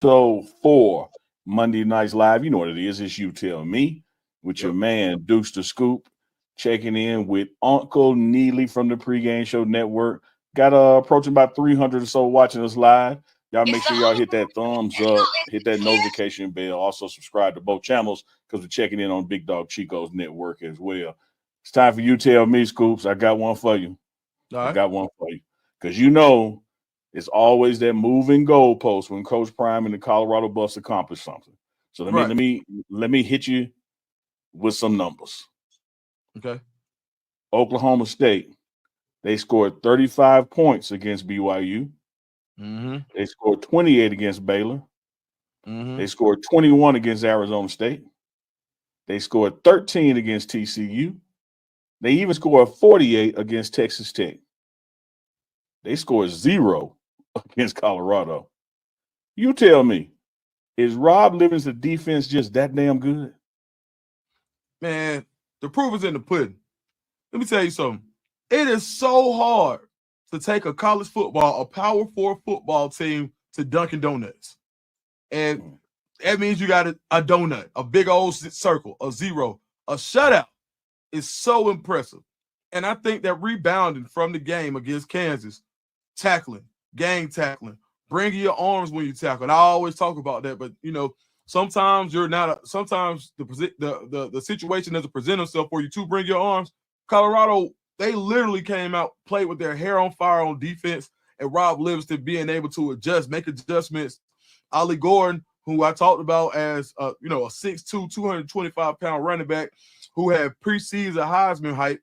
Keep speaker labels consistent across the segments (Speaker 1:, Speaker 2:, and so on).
Speaker 1: So for Monday Nights Live, you know what it is. It's You Tell Me with your man Dukes the Scoop, checking in with Uncle Neely from the Pregame Show Network. Got approaching about 300 or so watching us live. Y'all make sure y'all hit that thumbs up, hit that notification bell. Also subscribe to both channels because we're checking in on Big Dog Chico's network as well. It's time for You Tell Me, Scoops. I got one for you. I got one for you. Because you know it's always that moving goalpost when Coach Prime and the Colorado Buffs accomplish something. So let me hit you with some numbers.
Speaker 2: Okay.
Speaker 1: Oklahoma State, they scored 35 points against BYU.
Speaker 2: Mm-hmm.
Speaker 1: They scored 28 against Baylor.
Speaker 2: Mm-hmm.
Speaker 1: They scored 21 against Arizona State. They scored 13 against TCU. They even scored 48 against Texas Tech. They scored 0 against Colorado. You tell me, is Rob Livingston's defense just that damn good?
Speaker 2: Man, the proof is in the pudding. Let me tell you something. It is so hard to take a college football, a Power 4 football team to Dunkin' Donuts. And that means you got a donut, a big old circle, a 0, a shutout. Is so impressive. And I think that rebounding from the game against Kansas, tackling, gang tackling, bringing your arms when you tackle. And I always talk about that, but you know, sometimes you're not. Sometimes the situation doesn't present itself for you to bring your arms. Colorado, they literally came out, played with their hair on fire on defense, and Rob Livingston being able to make adjustments. Ollie Gordon, who I talked about as a 6'2", 225-pound running back who had preseason Heisman hype,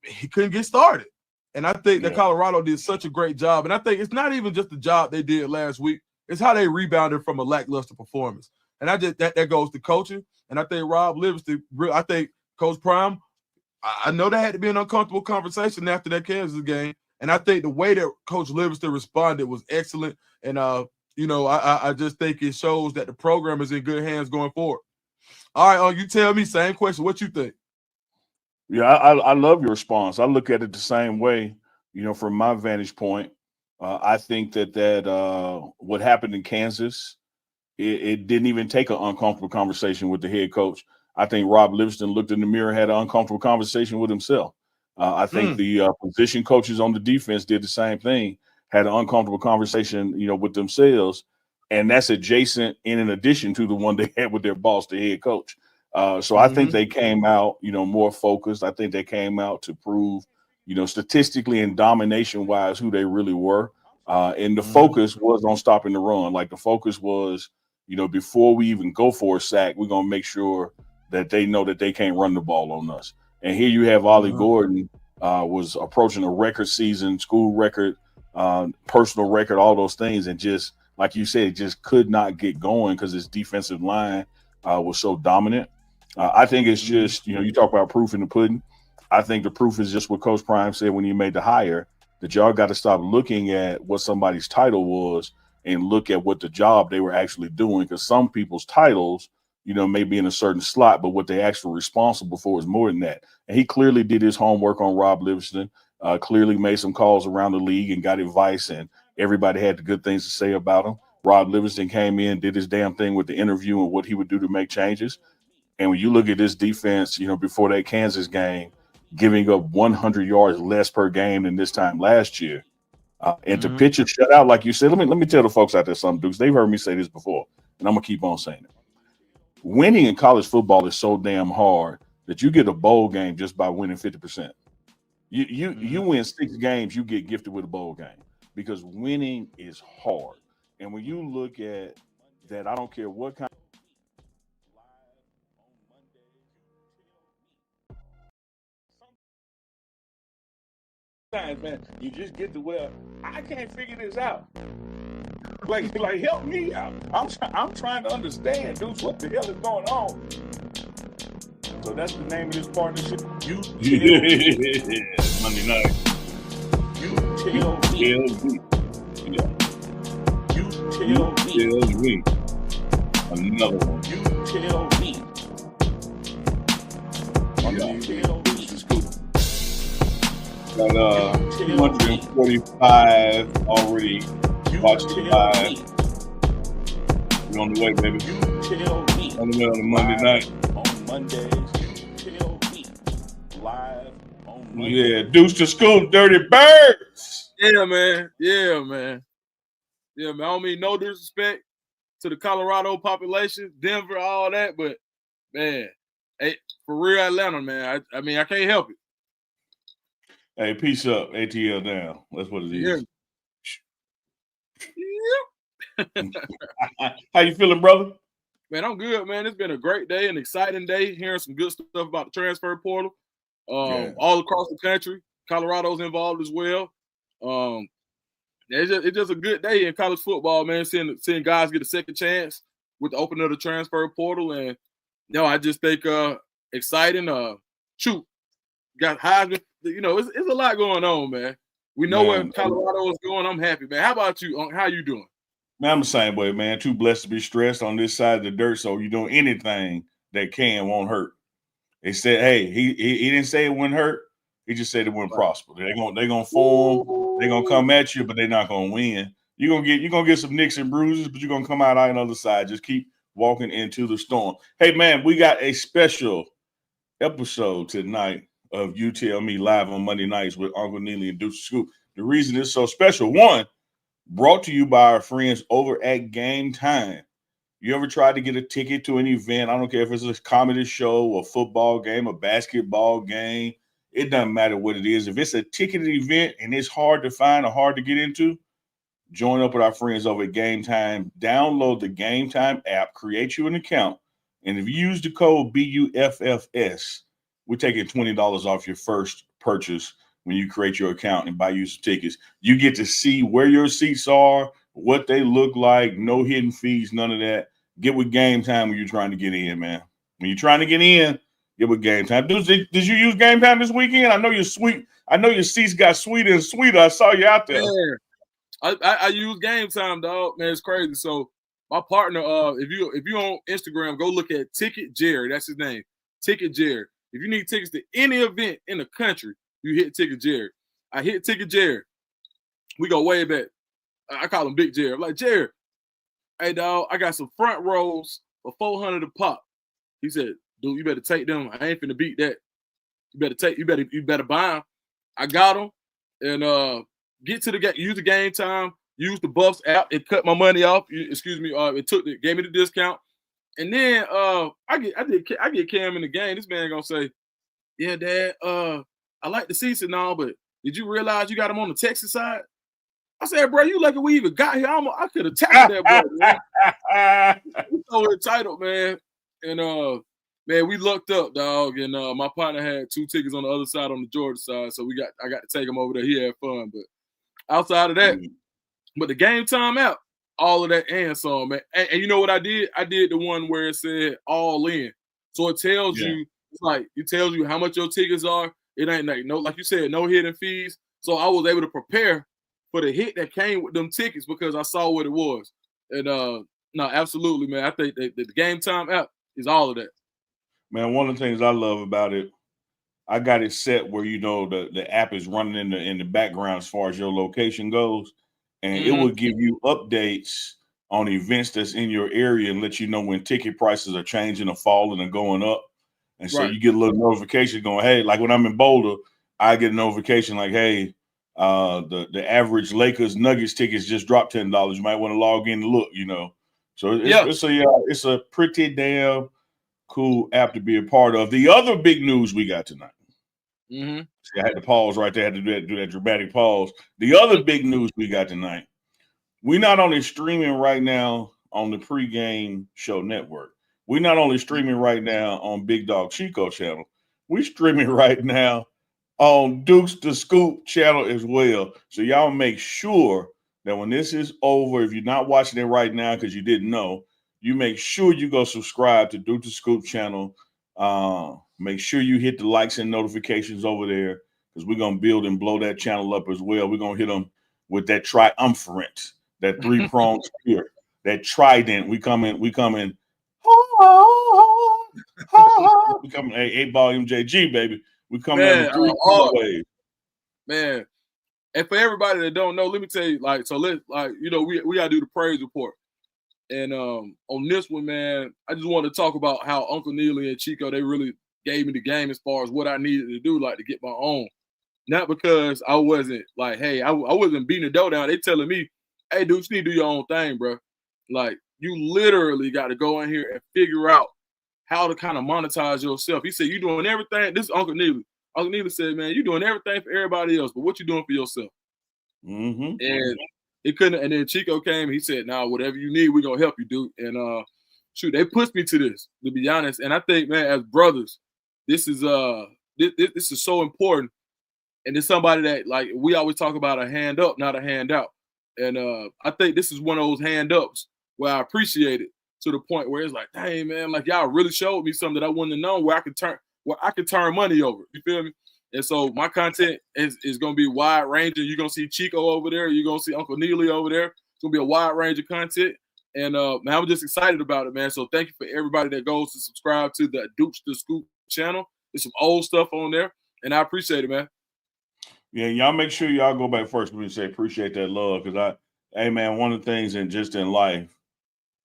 Speaker 2: he couldn't get started. And I think that Colorado did such a great job. And I think it's not even just the job they did last week. It's how they rebounded from a lackluster performance. And I just that goes to coaching. And I think Rob Livingston, I think Coach Prime, I know that had to be an uncomfortable conversation after that Kansas game. And I think the way that Coach Livingston responded was excellent. And, I just think it shows that the program is in good hands going forward. All right, you tell me, same question. What you think?
Speaker 1: Yeah, I love your response. I look at it the same way, from my vantage point. I think that what happened in Kansas, it didn't even take an uncomfortable conversation with the head coach. I think Rob Livingston looked in the mirror, had an uncomfortable conversation with himself. I think the position coaches on the defense did the same thing, had an uncomfortable conversation, with themselves. And that's adjacent in addition to the one they had with their boss, the head coach. So I think they came out, more focused. I think they came out to prove, statistically and domination-wise who they really were. And the focus was on stopping the run. Like the focus was, before we even go for a sack, we're going to make sure that they know that they can't run the ball on us. And here you have Ollie Gordon was approaching a record season, school record, personal record, all those things. And just, like you said, just could not get going because his defensive line was so dominant. I think it's just, you talk about proof in the pudding. I think the proof is just what Coach Prime said when he made the hire, that y'all got to stop looking at what somebody's title was and look at what the job they were actually doing. Because some people's titles, may be in a certain slot, but what they actually responsible for is more than that. And he clearly did his homework on Rob Livingston, clearly made some calls around the league and got advice, and everybody had the good things to say about him. Rob Livingston came in, did his damn thing with the interview and what he would do to make changes. And when you look at this defense, before that Kansas game, giving up 100 yards less per game than this time last year, and to pitch a shutout, like you said, let me tell the folks out there something, Dukes. They've heard me say this before, and I'm gonna keep on saying it. Winning in college football is so damn hard that you get a bowl game just by winning 50%. You win 6 games, you get gifted with a bowl game because winning is hard. And when you look at that, I don't care what kind. Sometimes, man, you just get to where I can't figure this out. Like help me out. I'm trying to understand, dudes, what the hell is going on. So that's the name of this partnership. You tell Monday night. You tell me. Yeah. You tell me. Another one. You tell me. You tell me. Got 245 already watching live. We're on the way, baby.
Speaker 3: You tell me.
Speaker 1: On the way on a Monday night.
Speaker 3: On Mondays. You tell me. Live on Monday.
Speaker 1: Yeah, Deuce to School, Dirty Birds.
Speaker 2: Yeah, man. Yeah, man. Yeah, man. I don't mean no disrespect to the Colorado population, Denver, all that, but man, hey, for real Atlanta, man. I mean, I can't help it.
Speaker 1: Hey, peace up, ATL down. That's what it is.
Speaker 2: Yeah.
Speaker 1: How you feeling, brother?
Speaker 2: Man, I'm good, man. It's been a great day, an exciting day, hearing some good stuff about the transfer portal. All across the country. Colorado's involved as well. It's just a good day in college football, man. Seeing guys get a second chance with the opening of the transfer portal, and I just think exciting. Got Heisman. It's a lot going on, man. We know where Colorado is going. I'm happy, man. How about you? How you doing?
Speaker 1: Man, I'm the same way, man. Too blessed to be stressed on this side of the dirt, so you're doing anything that won't hurt. They said, hey, he didn't say it wouldn't hurt. He just said it wouldn't prosper. They're gonna form. They're gonna come at you, but they're not gonna win. You're gonna get some nicks and bruises, but you're gonna come out on the other side. Just keep walking into the storm. Hey, man, we got a special episode tonight of You Tell Me live on Monday nights with Uncle Neely and Deuce Scoop. The reason it's so special, one, brought to you by our friends over at Game Time. You ever tried to get a ticket to an event? I don't care if it's a comedy show, a football game, a basketball game. It doesn't matter what it is. If it's a ticketed event and it's hard to find or hard to get into, join up with our friends over at Game Time. Download the Game Time app, create you an account, and if you use the code BUFFS, we're taking $20 off your first purchase when you create your account and buy you some tickets. You get to see where your seats are, what they look like, no hidden fees, none of that. Get with Game Time when you're trying to get in, man. When you're trying to get in, get with Game Time. Did you use Game Time this weekend? I know you're sweet. I know your seats got sweeter and sweeter. I saw you out there.
Speaker 2: Yeah. I use Game Time, dog. Man, it's crazy. So my partner, if you on Instagram, go look at Ticket Jerry. That's his name. Ticket Jerry. If you need tickets to any event in the country, you hit Ticket Jerry. I hit Ticket Jerry. We go way back. I call him Big Jerry. I'm like, Jerry, hey, dog, I got some front rows for $400 a pop. He said, dude, you better take them. I ain't finna beat that. You better buy them. I got them. And get to use the Game Time, use the Buffs app. It cut my money off. Excuse me. It gave me the discount. And then I get Cam in the game. This man gonna say, yeah, Dad, I like the seats and all, but did you realize you got him on the Texas side? I said, bro, you lucky we even got here. I could have tackled that boy, man. He's so entitled, man. And man, we looked up, dog. And my partner had 2 tickets on the other side, on the Georgia side. So I got to take him over there. He had fun. But outside of that, but the Game Time app, all of that and some, man. And you know what I did? I did the one where it said all in. So it tells you, it tells you how much your tickets are. It ain't like you said, no hidden fees. So I was able to prepare for the hit that came with them tickets because I saw what it was. And no, absolutely, man. I think the Game Time app is all of that.
Speaker 1: Man, one of the things I love about it, I got it set where the app is running in the background as far as your location goes, and it will give you updates on events that's in your area and let you know when ticket prices are changing or falling or going up. And so you get a little notification going, hey, like when I'm in Boulder, I get a notification like, hey, the average Lakers Nuggets tickets just dropped $10. You might want to log in and look, So it's a pretty damn cool app to be a part of. The other big news we got tonight.
Speaker 2: Mm-hmm.
Speaker 1: See, I had to pause right there. I had to do that dramatic pause. The other big news we got tonight. We're not only streaming right now on the Pregame Show Network. We're not only streaming right now on Big Dog Chico channel. We're streaming right now on Dukes the Scoop channel as well. So y'all make sure that when this is over, if you're not watching it right now because you didn't know, you make sure you go subscribe to Dukes the Scoop channel. Make sure you hit the likes and notifications over there because we're going to build and blow that channel up as well. We're going to hit them with that triumvirate, that 3-pronged spear, that trident. We coming. We coming 8-volume JG, baby. We coming in the 3 ways.
Speaker 2: Man, and for everybody that don't know, let me tell you, we gotta do the praise report.
Speaker 4: And on this one, man, I just want to talk about how Uncle Neely and Chico, they really gave me the game as far as what I needed to do, like to get my own. Not because I wasn't like, hey, I wasn't beating the dough down. They telling me, hey, dude, you need to do your own thing, bro. Like, you literally got to go in here and figure out how to kind of monetize yourself. He said, you doing everything. This is Uncle Neely. Uncle Neely said, man, you doing everything for everybody else, but what you doing for yourself?
Speaker 1: Mm-hmm.
Speaker 4: And it couldn't. And then Chico came. He said, "Nah, whatever you need, we're gonna help you, dude." And shoot, they pushed me to this, to be honest. And I think, man, as brothers, this is this is so important. And it's somebody that, like, we always talk about a hand up, not a handout. And I think this is one of those hand ups where I appreciate it to the point where it's like, dang, man, like y'all really showed me something that I wouldn't have known where I could turn money over. You feel me? And so my content is going to be wide ranging. You're going to see Chico over there. You're going to see Uncle Neely over there. It's going to be a wide range of content. And, man, I'm just excited about it, man. So thank you for everybody that goes to subscribe to the Dukes to Scoop channel. There's some old stuff on there, and I appreciate it, man.
Speaker 1: Yeah, y'all make sure y'all go back first when you say appreciate that love. Because hey, man, one of the things in life,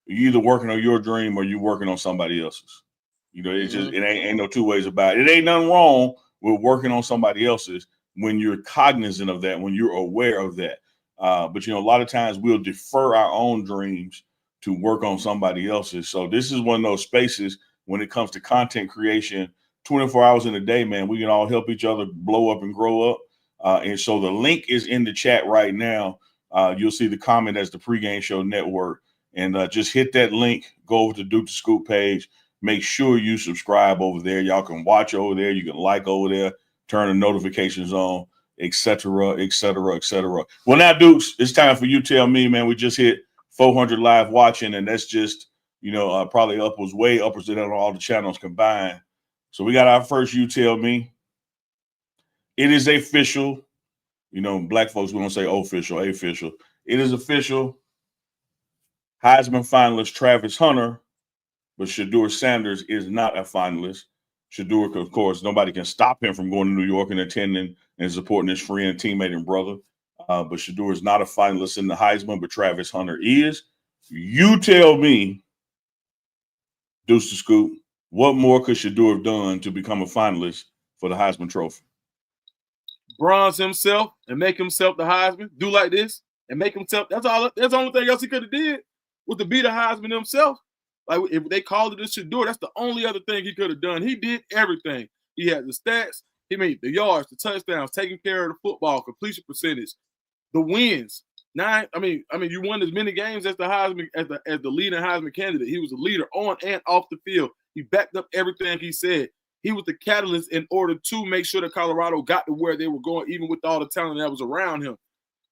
Speaker 1: you either working on your dream or you working on somebody else's. You know, it's just, it ain't no two ways about it. It ain't nothing wrong with working on somebody else's when you're cognizant of that, when you're aware of that. But, you know, a lot of times we'll defer our own dreams to work on somebody else's. So this is one of those spaces when it comes to content creation, 24 hours in a day, man, we can all help each other blow up and grow up. And so the link is in the chat right now. You'll see the comment as the Pregame Show Network. And just hit that link, go over to Duke to Scoop page. Make sure you subscribe over there. Y'all can watch over there. You can like over there, turn the notifications on, et cetera, et cetera, et cetera. Well, now, Dukes, it's time for You Tell Me, man. We just hit 400 live watching, and that's just, you know, probably way upwards than all the channels combined. So we got our first You Tell Me. It is official. You know, black folks, we don't say official, official. It is official. Heisman finalist Travis Hunter, but Shedeur Sanders is not a finalist. Shedeur, of course, nobody can stop him from going to New York and attending and supporting his friend, teammate, and brother. But Shedeur is not a finalist in the Heisman, but Travis Hunter is. You tell me, Deuce to Scoop, what more could Shedeur have done to become a finalist for the Heisman Trophy?
Speaker 4: Bronze himself and make himself the Heisman. Do like this and make himself. That's all. That's the only thing else he could have did was to be the Heisman himself. Like, if they called it a Shedeur, that's the only other thing he could have done. He did everything. He had the stats. He made the yards, the touchdowns, taking care of the football, completion percentage, the wins. I mean, you won as many games as the Heisman, as the leading Heisman candidate. He was a leader on and off the field. He backed up everything he said. He was the catalyst in order to make sure that Colorado got to where they were going, even with all the talent that was around him.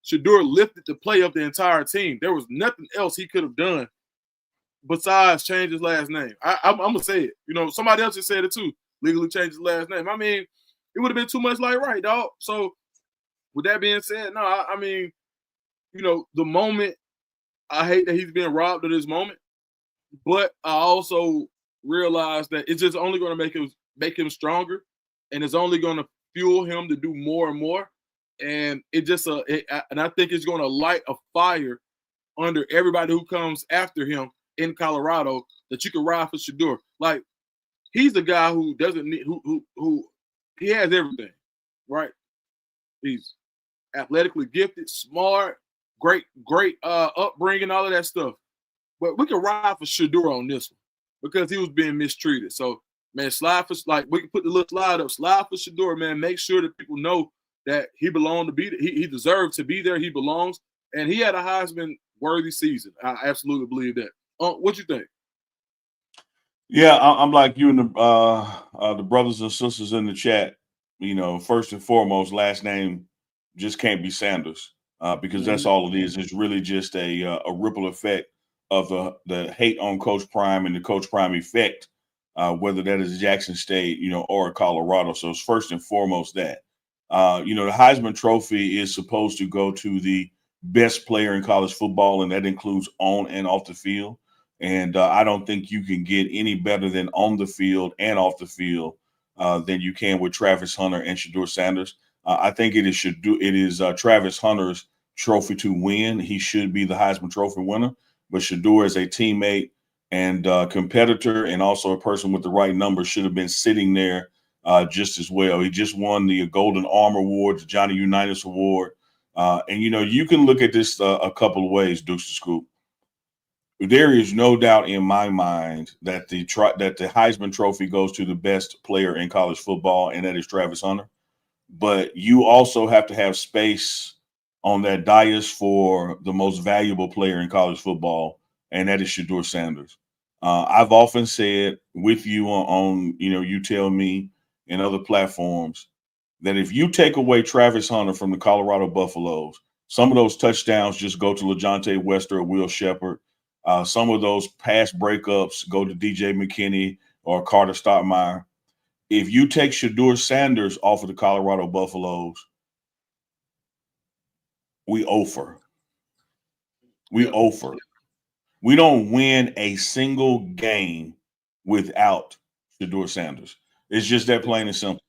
Speaker 4: Shedeur lifted the play of the entire team. There was nothing else he could have done besides change his last name. I'm going to say it. You know, somebody else just said it too. Legally change his last name. I mean, it would have been too much like right, dog. So with that being said, no, I mean, you know, the moment, I hate that he's being robbed of this moment, but I also realize that it's just only going to make him stronger, and it's only going to fuel him to do more and more. And and I think it's going to light a fire under everybody who comes after him in Colorado, that you can ride for Shedeur. Like, he's the guy who doesn't need who he has everything, right? He's athletically gifted, smart, great upbringing, all of that stuff. But we can ride for Shedeur on this one because he was being mistreated. So, man, we can put the little slide up, slide for Shedeur, man. Make sure that people know that he belonged to be there. He deserved to be there. He belongs. And he had a Heisman worthy season. I absolutely believe that. What you think?
Speaker 1: Yeah, I'm like you and the brothers and sisters in the chat. You know, first and foremost, last name just can't be Sanders because that's all it is. It's really just a ripple effect of the hate on Coach Prime and the Coach Prime effect, whether that is Jackson State, you know, or Colorado. So it's first and foremost that. You know, the Heisman Trophy is supposed to go to the best player in college football, and that includes on and off the field. And I don't think you can get any better than on the field and off the field than you can with Travis Hunter and Shedeur Sanders. I think it is Travis Hunter's trophy to win. He should be the Heisman Trophy winner. but Shedeur as a teammate and competitor and also a person with the right numbers should have been sitting there just as well. He just won the Golden Arm Award, the Johnny Unitas Award. And, you can look at this a couple of ways, Dukes to Scoop. There is no doubt in my mind that the Heisman Trophy goes to the best player in college football, and that is Travis Hunter. But you also have to have space on that dais for the most valuable player in college football, and that is Shedeur Sanders. I've often said with you on You Tell Me and other platforms that if you take away Travis Hunter from the Colorado Buffaloes, some of those touchdowns just go to LaJohntay Wester or Will Shepherd. Some of those pass breakups go to DJ McKinney or Carter Stottmeyer. If you take Shedeur Sanders off of the Colorado Buffaloes, we offer. We offer. We don't win a single game without Shedeur Sanders. It's just that plain and simple.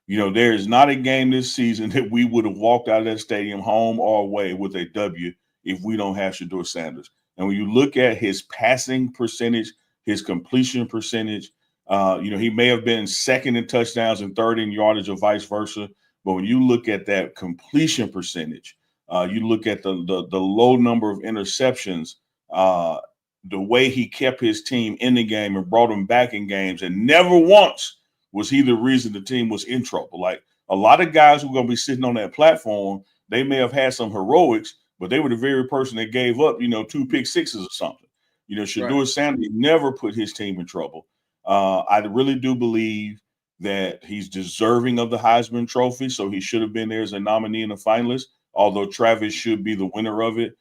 Speaker 1: There is not a game this season that we would have walked out of that stadium home or away with a W if we don't have Shedeur Sanders. And when you look at his passing percentage, his completion percentage, he may have been second in touchdowns and third in yardage or vice versa. But when you look at that completion percentage, you look at the low number of interceptions, the way he kept his team in the game and brought them back in games, and never once was he the reason the team was in trouble. Like a lot of guys who are going to be sitting on that platform, they may have had some heroics, but they were the very person that gave up, 2 pick sixes or something. Shedeur Sanders never put his team in trouble. I really do believe that he's deserving of the Heisman Trophy, so he should have been there as a nominee and a finalist, although Travis should be the winner of it,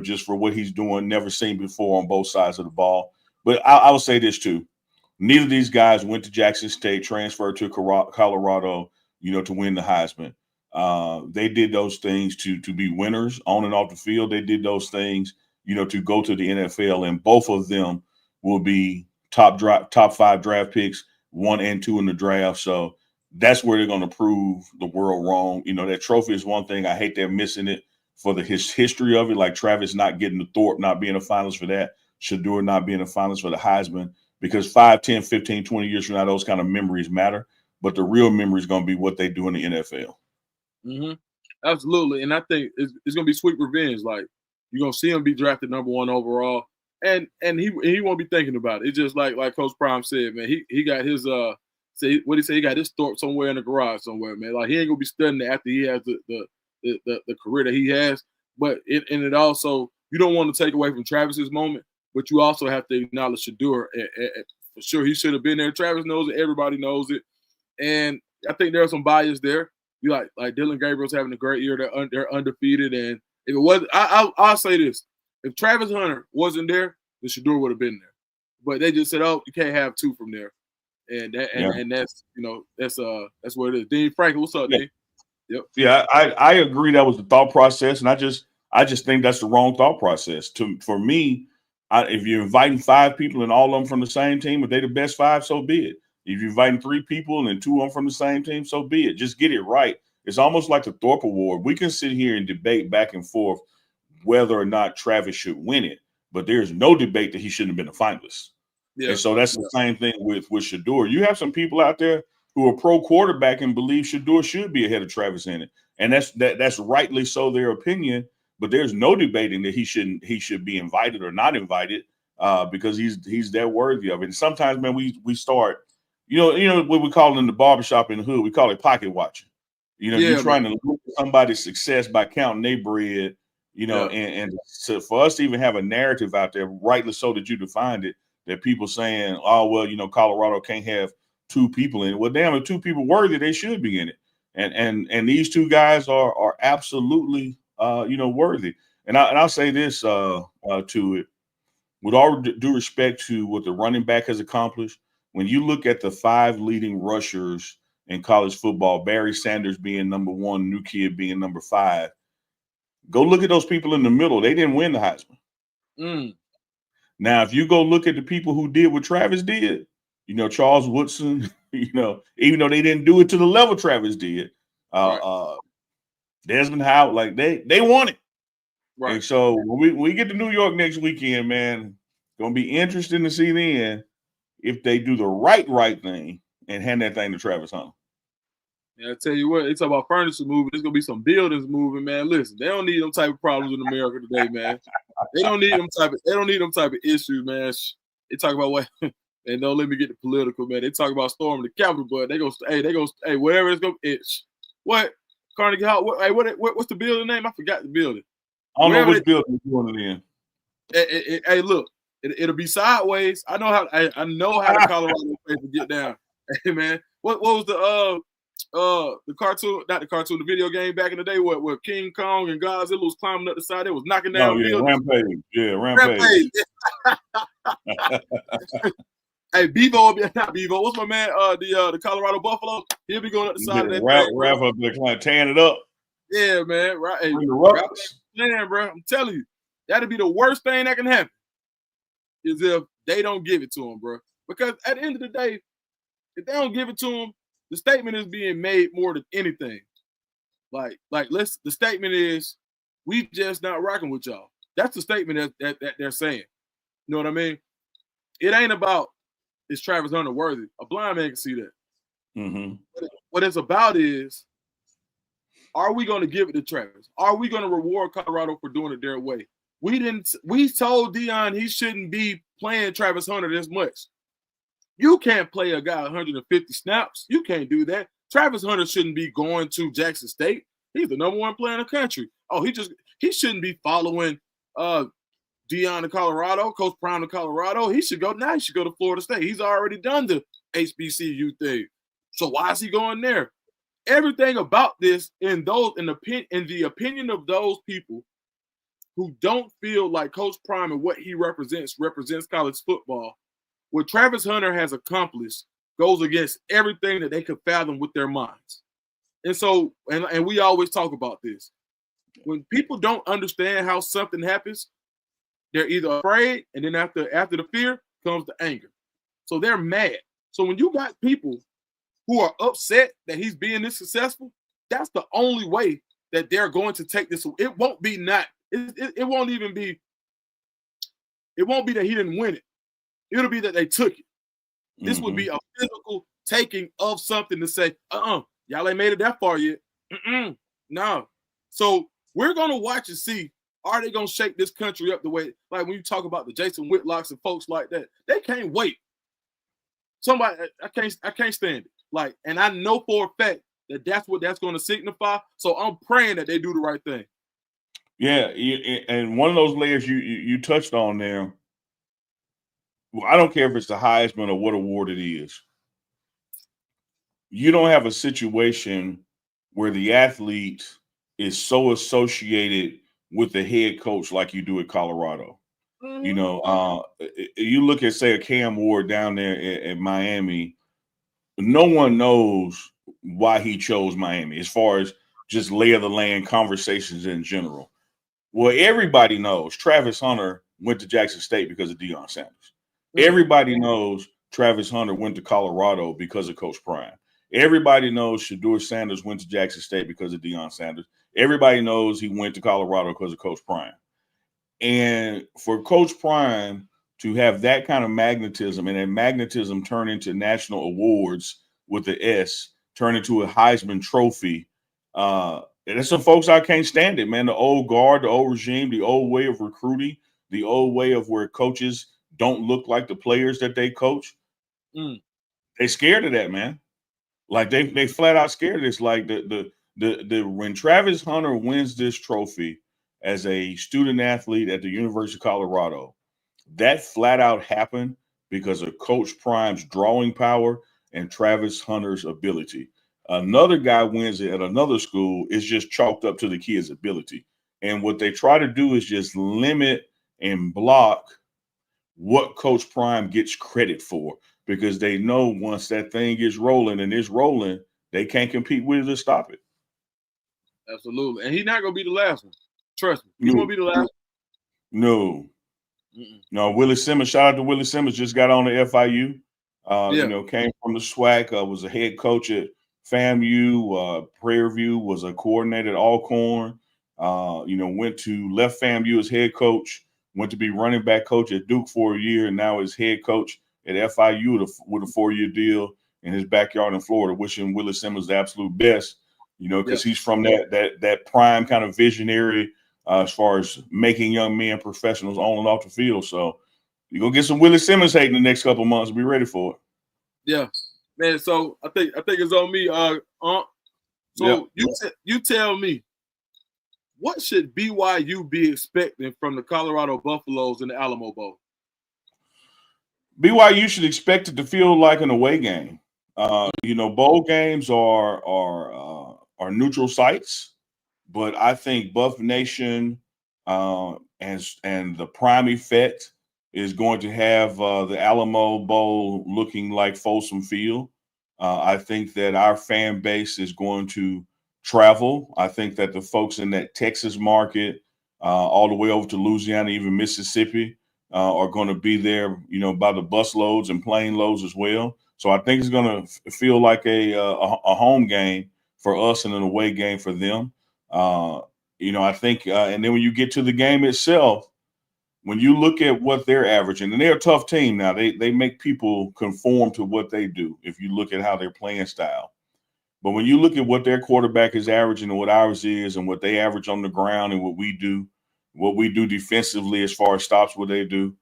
Speaker 1: just for what he's doing, never seen before on both sides of the ball. But I will say this too. Neither of these guys went to Jackson State, transferred to Colorado, to win the Heisman. They did those things to be winners on and off the field. They did those things, to go to the NFL, and both of them will be top 5 draft picks, 1 and 2 in the draft. So that's where they're going to prove the world wrong. That trophy is one thing. I hate they're missing it for the history of it, like Travis not getting the Thorpe, not being a finalist for that, Shedeur not being a finalist for the Heisman, because 5, 10, 15, 20 years from now, those kind of memories matter. But the real memory is going to be what they do in the NFL.
Speaker 4: Mm-hmm. Absolutely. And I think it's going to be sweet revenge. Like, you're going to see him be drafted number 1 overall. And he won't be thinking about it. It's just like Coach Prime said, man, he got his he got his Thorpe somewhere in the garage somewhere, man. Like, he ain't gonna be studying it after he has the career that he has. But it also, you don't want to take away from Travis's moment, but you also have to acknowledge Shedeur. For sure, he should have been there. Travis knows it, everybody knows it. And I think there's some bias there. You like Dylan Gabriel's having a great year. They're undefeated. And if it wasn't, I'll say this. If Travis Hunter wasn't there, then Shedeur would have been there. But they just said, "Oh, you can't have 2 from there," and that's that's what it is. Dean Franklin, what's up, Dean? Yep.
Speaker 1: Yeah, I agree. That was the thought process, and I just think that's the wrong thought process. For me, if you're inviting 5 people and all of them from the same team, if they're the best 5, so be it. If you're inviting 3 people and 2 of them from the same team, so be it. Just get it right. It's almost like the Thorpe Award. We can sit here and debate back and forth whether or not Travis should win it, but there's no debate that he shouldn't have been a finalist. Yeah. And so that's the same thing with Shedeur. You have some people out there who are pro quarterback and believe Shedeur should be ahead of Travis in it, and that's rightly so their opinion. But there's no debating that he should be invited or not invited because he's that worthy of it. And sometimes, man, we start, what we call it in the barbershop in the hood, we call it pocket watching. You're trying to look at somebody's success by counting their bread. And so for us to even have a narrative out there, rightly so that you defined it, that people saying, oh, well, Colorado can't have 2 people in it. Well, damn, if 2 people worthy, they should be in it. And these 2 guys are absolutely, worthy. And I'll say this to it, with all due respect to what the running back has accomplished, when you look at the 5 leading rushers in college football, Barry Sanders being number 1, New Kid being number 5, go look at those people in the middle. They didn't win the Heisman. Now, if you go look at the people who did what Travis did, Charles Woodson, even though they didn't do it to the level Travis did, Desmond Howard, like they won it.
Speaker 4: Right.
Speaker 1: And so when we get to New York next weekend, man, gonna be interesting to see then if they do the right thing and hand that thing to Travis Hunter.
Speaker 4: Yeah, I tell you what, they talk about furniture moving. There's gonna be some buildings moving, man. Listen, they don't need them type of problems in America today, man. They don't need them type of issues, man. They talk about what, and don't let me get the political, man. They talk about storming the Capitol, but they go, whatever it's gonna, what Carnegie Hall, what's the building name? I forgot the building.
Speaker 1: I don't know which building you're doing it in.
Speaker 4: Hey, look, it'll be sideways. I know how the Colorado people get down. Hey, man, what was the cartoon, not the cartoon, the video game back in the day where King Kong and Godzilla was climbing up the side, they was knocking down buildings.
Speaker 1: Rampage. Yeah, Rampage.
Speaker 4: Hey, Bevo, not Bevo. What's my man? The Colorado Buffalo. He'll be going up the side of that thing.
Speaker 1: Ralph up there kind of tearing it up.
Speaker 4: Yeah, man. Right. Hey, man, bro. I'm telling you, that'd be the worst thing that can happen. Is if they don't give it to him, bro. Because at the end of the day, if they don't give it to him, the statement is being made more than anything. The statement is, we just not rocking with y'all. That's the statement that they're saying. You know what I mean? It ain't about, is Travis Hunter worthy? A blind man can see that.
Speaker 1: Mm-hmm.
Speaker 4: What it's about is, are we going to give it to Travis? Are we going to reward Colorado for doing it their way? We told Deion he shouldn't be playing Travis Hunter this much. You can't play a guy 150 snaps. You can't do that. Travis Hunter shouldn't be going to Jackson State. He's the number one player in the country. Oh, he shouldn't be following Deion to Colorado, Coach Prime to Colorado. He should go to Florida State. He's already done the HBCU thing. So why is he going there? Everything about this in the opinion of those people who don't feel like Coach Prime and what he represents college football, what Travis Hunter has accomplished goes against everything that they could fathom with their minds. And so, and we always talk about this. When people don't understand how something happens, they're either afraid, and then after the fear comes the anger. So they're mad. So when you got people who are upset that he's being this successful, that's the only way that they're going to take this. It won't be it won't even be, it won't be that he didn't win it. It'll be that they took it. This would be a physical taking of something to say, y'all ain't made it that far yet. No. So we're going to watch and see, are they going to shake this country up the way, like when you talk about the Jason Whitlocks and folks like that, they can't wait. Somebody, I can't stand it. Like, and I know for a fact that that's what that's going to signify. So I'm praying that they do the right thing.
Speaker 1: Yeah, and one of those layers you touched on there, well, I don't care if it's the Heisman or what award it is. You don't have a situation where the athlete is so associated with the head coach like you do at Colorado. You know, you look at, say, a Cam Ward down there at Miami, no one knows why he chose Miami as far as just lay of the land conversations in general. Well, everybody knows Travis Hunter went to Jackson State because of Deion Sanders. Everybody knows Travis Hunter went to Colorado because of Coach Prime. Everybody knows Shedeur Sanders went to Jackson State because of Deion Sanders. Everybody knows he went to Colorado because of Coach Prime. And for Coach Prime to have that kind of magnetism, and that magnetism turn into national awards with the S, turn into a Heisman Trophy, there's some folks I can't stand it, man. The old guard, the old regime, the old way of recruiting, the old way of where coaches don't look like the players that they coach. They scared of that, man. Like they flat out scared of this. Like when Travis Hunter wins this trophy as a student athlete at the University of Colorado, that flat out happened because of Coach Prime's drawing power and Travis Hunter's ability. Another guy wins it at another school, is just chalked up to the kid's ability. And what they try to do is just limit and block what Coach Prime gets credit for, because they know once that thing gets rolling and it's rolling, they can't compete with it or stop it.
Speaker 4: Absolutely. And he's not going to be the last one. Trust me. He won't be the last one.
Speaker 1: No. No, Willie Simmons, shout out to Willie Simmons, just got on the FIU. You know, came from the SWAC, was a head coach at FAMU, Prairie View, was a coordinator at Alcorn. Went to left FAMU as head coach, went to be running back coach at Duke for a year, and now is head coach at FIU with a 4-year deal in his backyard in Florida, wishing Willie Simmons the absolute best, because he's from that prime kind of visionary as far as making young men professionals on and off the field. So you're going to get some Willie Simmons hate in the next couple of months. Be ready for it.
Speaker 4: Yeah, man. So I think it's on me. So you tell me, what should BYU be expecting from the Colorado Buffaloes in the Alamo Bowl?
Speaker 1: BYU should expect it to feel like an away game. Bowl games are neutral sites, but I think Buff Nation and the prime effect is going to have the Alamo Bowl looking like Folsom Field. I think that our fan base is going to travel. I think that the folks in that Texas market, all the way over to Louisiana, even Mississippi, are going to be there, by the bus loads and plane loads as well. So I think it's going to feel like a home game for us and an away game for them. I think, and then when you get to the game itself, when you look at what they're averaging, and they're a tough team now, they make people conform to what they do if you look at how they're playing style. But when you look at what their quarterback is averaging and what ours is and what they average on the ground and what we do defensively as far as stops what they do,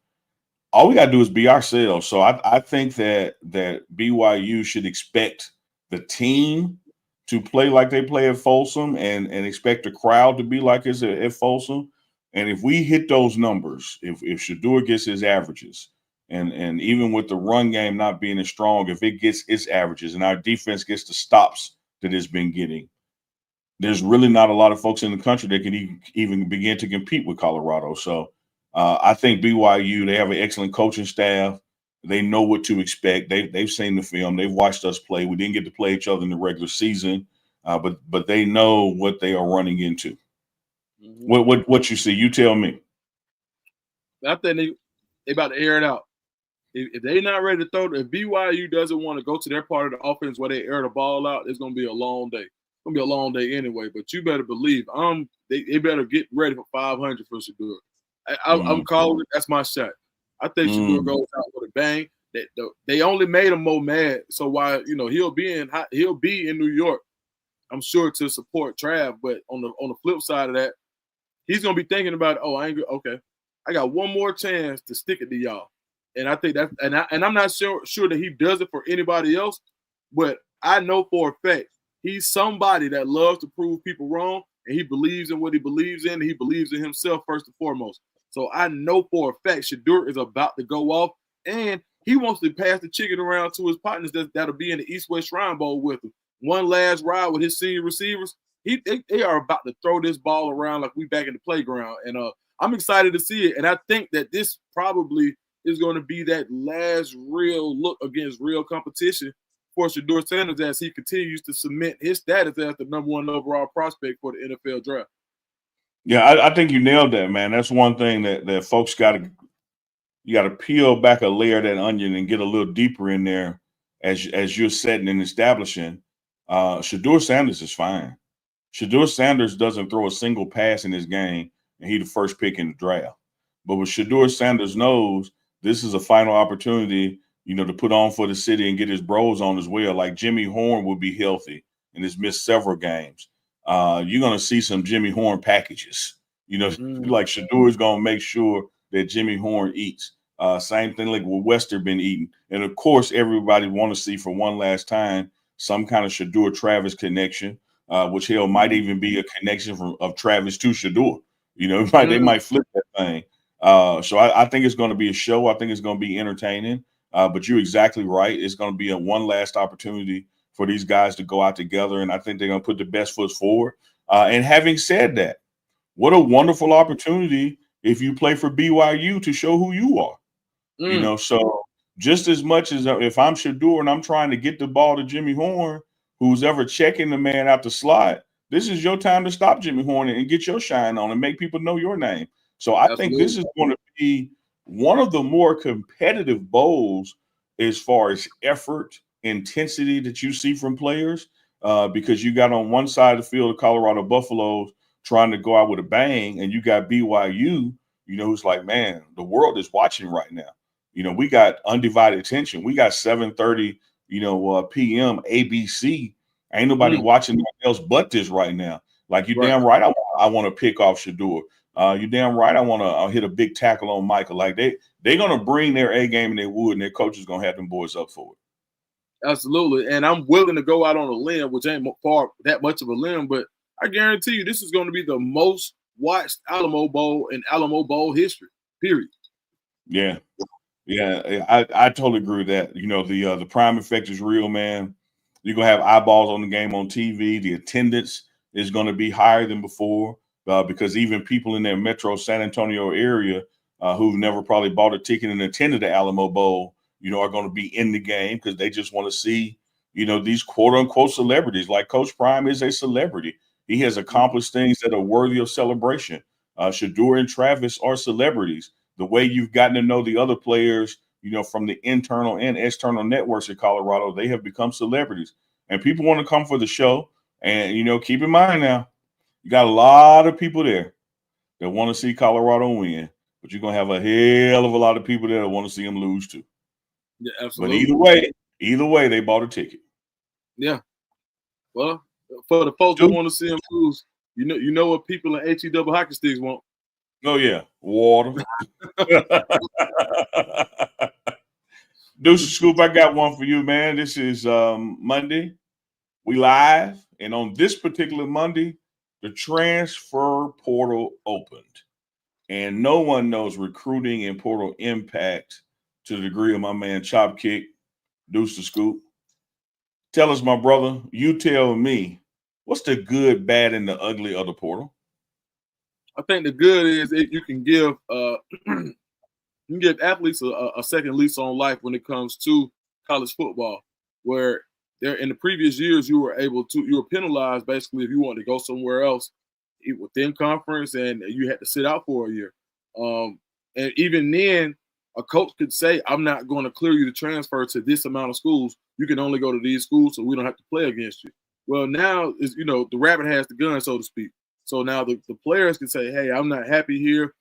Speaker 1: all we got to do is be ourselves. So I think that BYU should expect the team to play like they play at Folsom and expect the crowd to be like it's at Folsom. And if we hit those numbers, if Shedeur gets his averages, and even with the run game not being as strong, if it gets its averages and our defense gets the stops that it's been getting, there's really not a lot of folks in the country that can even begin to compete with Colorado. So I think BYU, they have an excellent coaching staff. They know what to expect. They've seen the film. They've watched us play. We didn't get to play each other in the regular season, but they know what they are running into. Mm-hmm. What you see? You tell me.
Speaker 4: I think they about to air it out. If they're not ready to throw, if BYU doesn't want to go to their part of the offense where they air the ball out, it's going to be a long day. It's going to be a long day anyway. But you better believe they better get ready for 500 for Shedeur. I'm calling it. That's my shot. I think Shedeur goes out with a bang. They only made him more mad. So while he'll be in New York, I'm sure, to support Trav. But on the flip side of that, he's gonna be thinking about, I got one more chance to stick it to y'all. And I think and I'm not sure that he does it for anybody else, but I know for a fact he's somebody that loves to prove people wrong, and he believes in what he believes in, and he believes in himself first and foremost. So I know for a fact Shedeur is about to go off, and he wants to pass the chicken around to his partners that'll be in the East-West Shrine Bowl with him. One last ride with his senior receivers. They are about to throw this ball around like we back in the playground, and I'm excited to see it. And I think that this probably is going to be that last real look against real competition for Shedeur Sanders as he continues to cement his status as the #1 overall prospect for the NFL draft.
Speaker 1: Yeah, I think you nailed that, man. That's one thing that folks got to peel back a layer of that onion and get a little deeper in there as you're setting and establishing. Shedeur Sanders is fine. Shedeur Sanders doesn't throw a single pass in his game, and he's the first pick in the draft. But what Shedeur Sanders knows, this is a final opportunity, to put on for the city and get his bros on as well. Like Jimmy Horn will be healthy and has missed several games. You're going to see some Jimmy Horn packages. Like Shedeur is going to make sure that Jimmy Horn eats. Same thing like what Wester been eating. And, of course, everybody want to see for one last time some kind of Shedeur-Travis connection, which might even be a connection of Travis to Shedeur. They might flip that thing. So I think it's going to be a show. I think it's going to be entertaining. But you're exactly right. It's going to be a one last opportunity for these guys to go out together, and I think they're going to put the best foot forward. And having said that, what a wonderful opportunity if you play for BYU to show who you are. So just as much as if I'm Shedeur and I'm trying to get the ball to Jimmy Horn, who's ever checking the man out the slot, this is your time to stop Jimmy Horn and get your shine on and make people know your name. So I think this is going to be one of the more competitive bowls as far as effort, intensity that you see from players, because you got on one side of the field the Colorado Buffaloes, trying to go out with a bang, and you got BYU, who's like, man, the world is watching right now. We got undivided attention. We got 7:30, p.m. ABC. Ain't nobody watching nothing else but this right now. Like, you damn right, I want to pick off Shador. You damn right, I want to hit a big tackle on Michael. Like, they're gonna bring their A game, and they would, and their coach is gonna have them boys up for it.
Speaker 4: Absolutely, and I'm willing to go out on a limb, which ain't far that much of a limb, but I guarantee you this is going to be the most watched Alamo Bowl in Alamo Bowl history. Period.
Speaker 1: Yeah, I totally agree with that. The prime effect is real, man. You're gonna have eyeballs on the game on TV. The attendance is going to be higher than before because even people in their metro San Antonio area who've never probably bought a ticket and attended the Alamo Bowl, are going to be in the game because they just want to see, these quote unquote celebrities. Like Coach Prime is a celebrity. He has accomplished things that are worthy of celebration. Shador and Travis are celebrities. The way you've gotten to know the other players, from the internal and external networks in Colorado, they have become celebrities. And people want to come for the show. And, keep in mind now, you got a lot of people there that want to see Colorado win, but you're going to have a hell of a lot of people there that want to see them lose too.
Speaker 4: Yeah, absolutely.
Speaker 1: But either way, they bought a ticket.
Speaker 4: Yeah. Well, for the folks who want to see them lose, you know what people in HE double hockey sticks want.
Speaker 1: Oh, yeah. Water. Deuce Scoop, I got one for you, man. This is Monday. We live. And on this particular Monday, the transfer portal opened. And no one knows recruiting and portal impact to the degree of my man Chop Kick, Deuce the Scoop. Tell us, my brother, you tell me, what's the good, bad, and the ugly of the portal?
Speaker 4: I think the good is you can give athletes a second lease on life when it comes to college football, where there in the previous years you were penalized basically if you wanted to go somewhere else within conference and you had to sit out for a year. And even then, a coach could say, I'm not going to clear you to transfer to this amount of schools. You can only go to these schools, so we don't have to play against you. Well, now is the rabbit has the gun, so to speak. So now the players can say, hey, I'm not happy here.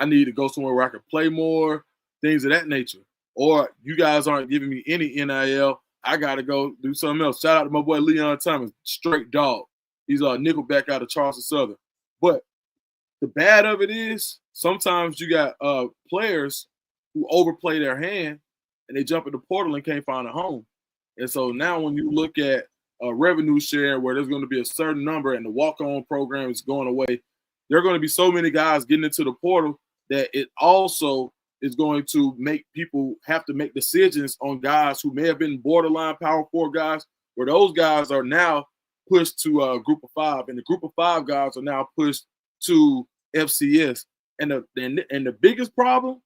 Speaker 4: I need to go somewhere where I can play more, things of that nature. Or you guys aren't giving me any NIL. I got to go do something else. Shout out to my boy Leon Thomas, straight dog. He's a nickelback out of Charleston Southern. But the bad of it is sometimes you got players who overplay their hand and they jump in the portal and can't find a home. And so now when you look at revenue share where there's going to be a certain number and the walk-on program is going away, there are going to be so many guys getting into the portal that it also is going to make people have to make decisions on guys who may have been borderline Power 4 guys, where those guys are now pushed to a group of 5, and the group of 5 guys are now pushed to FCS. And the biggest problem,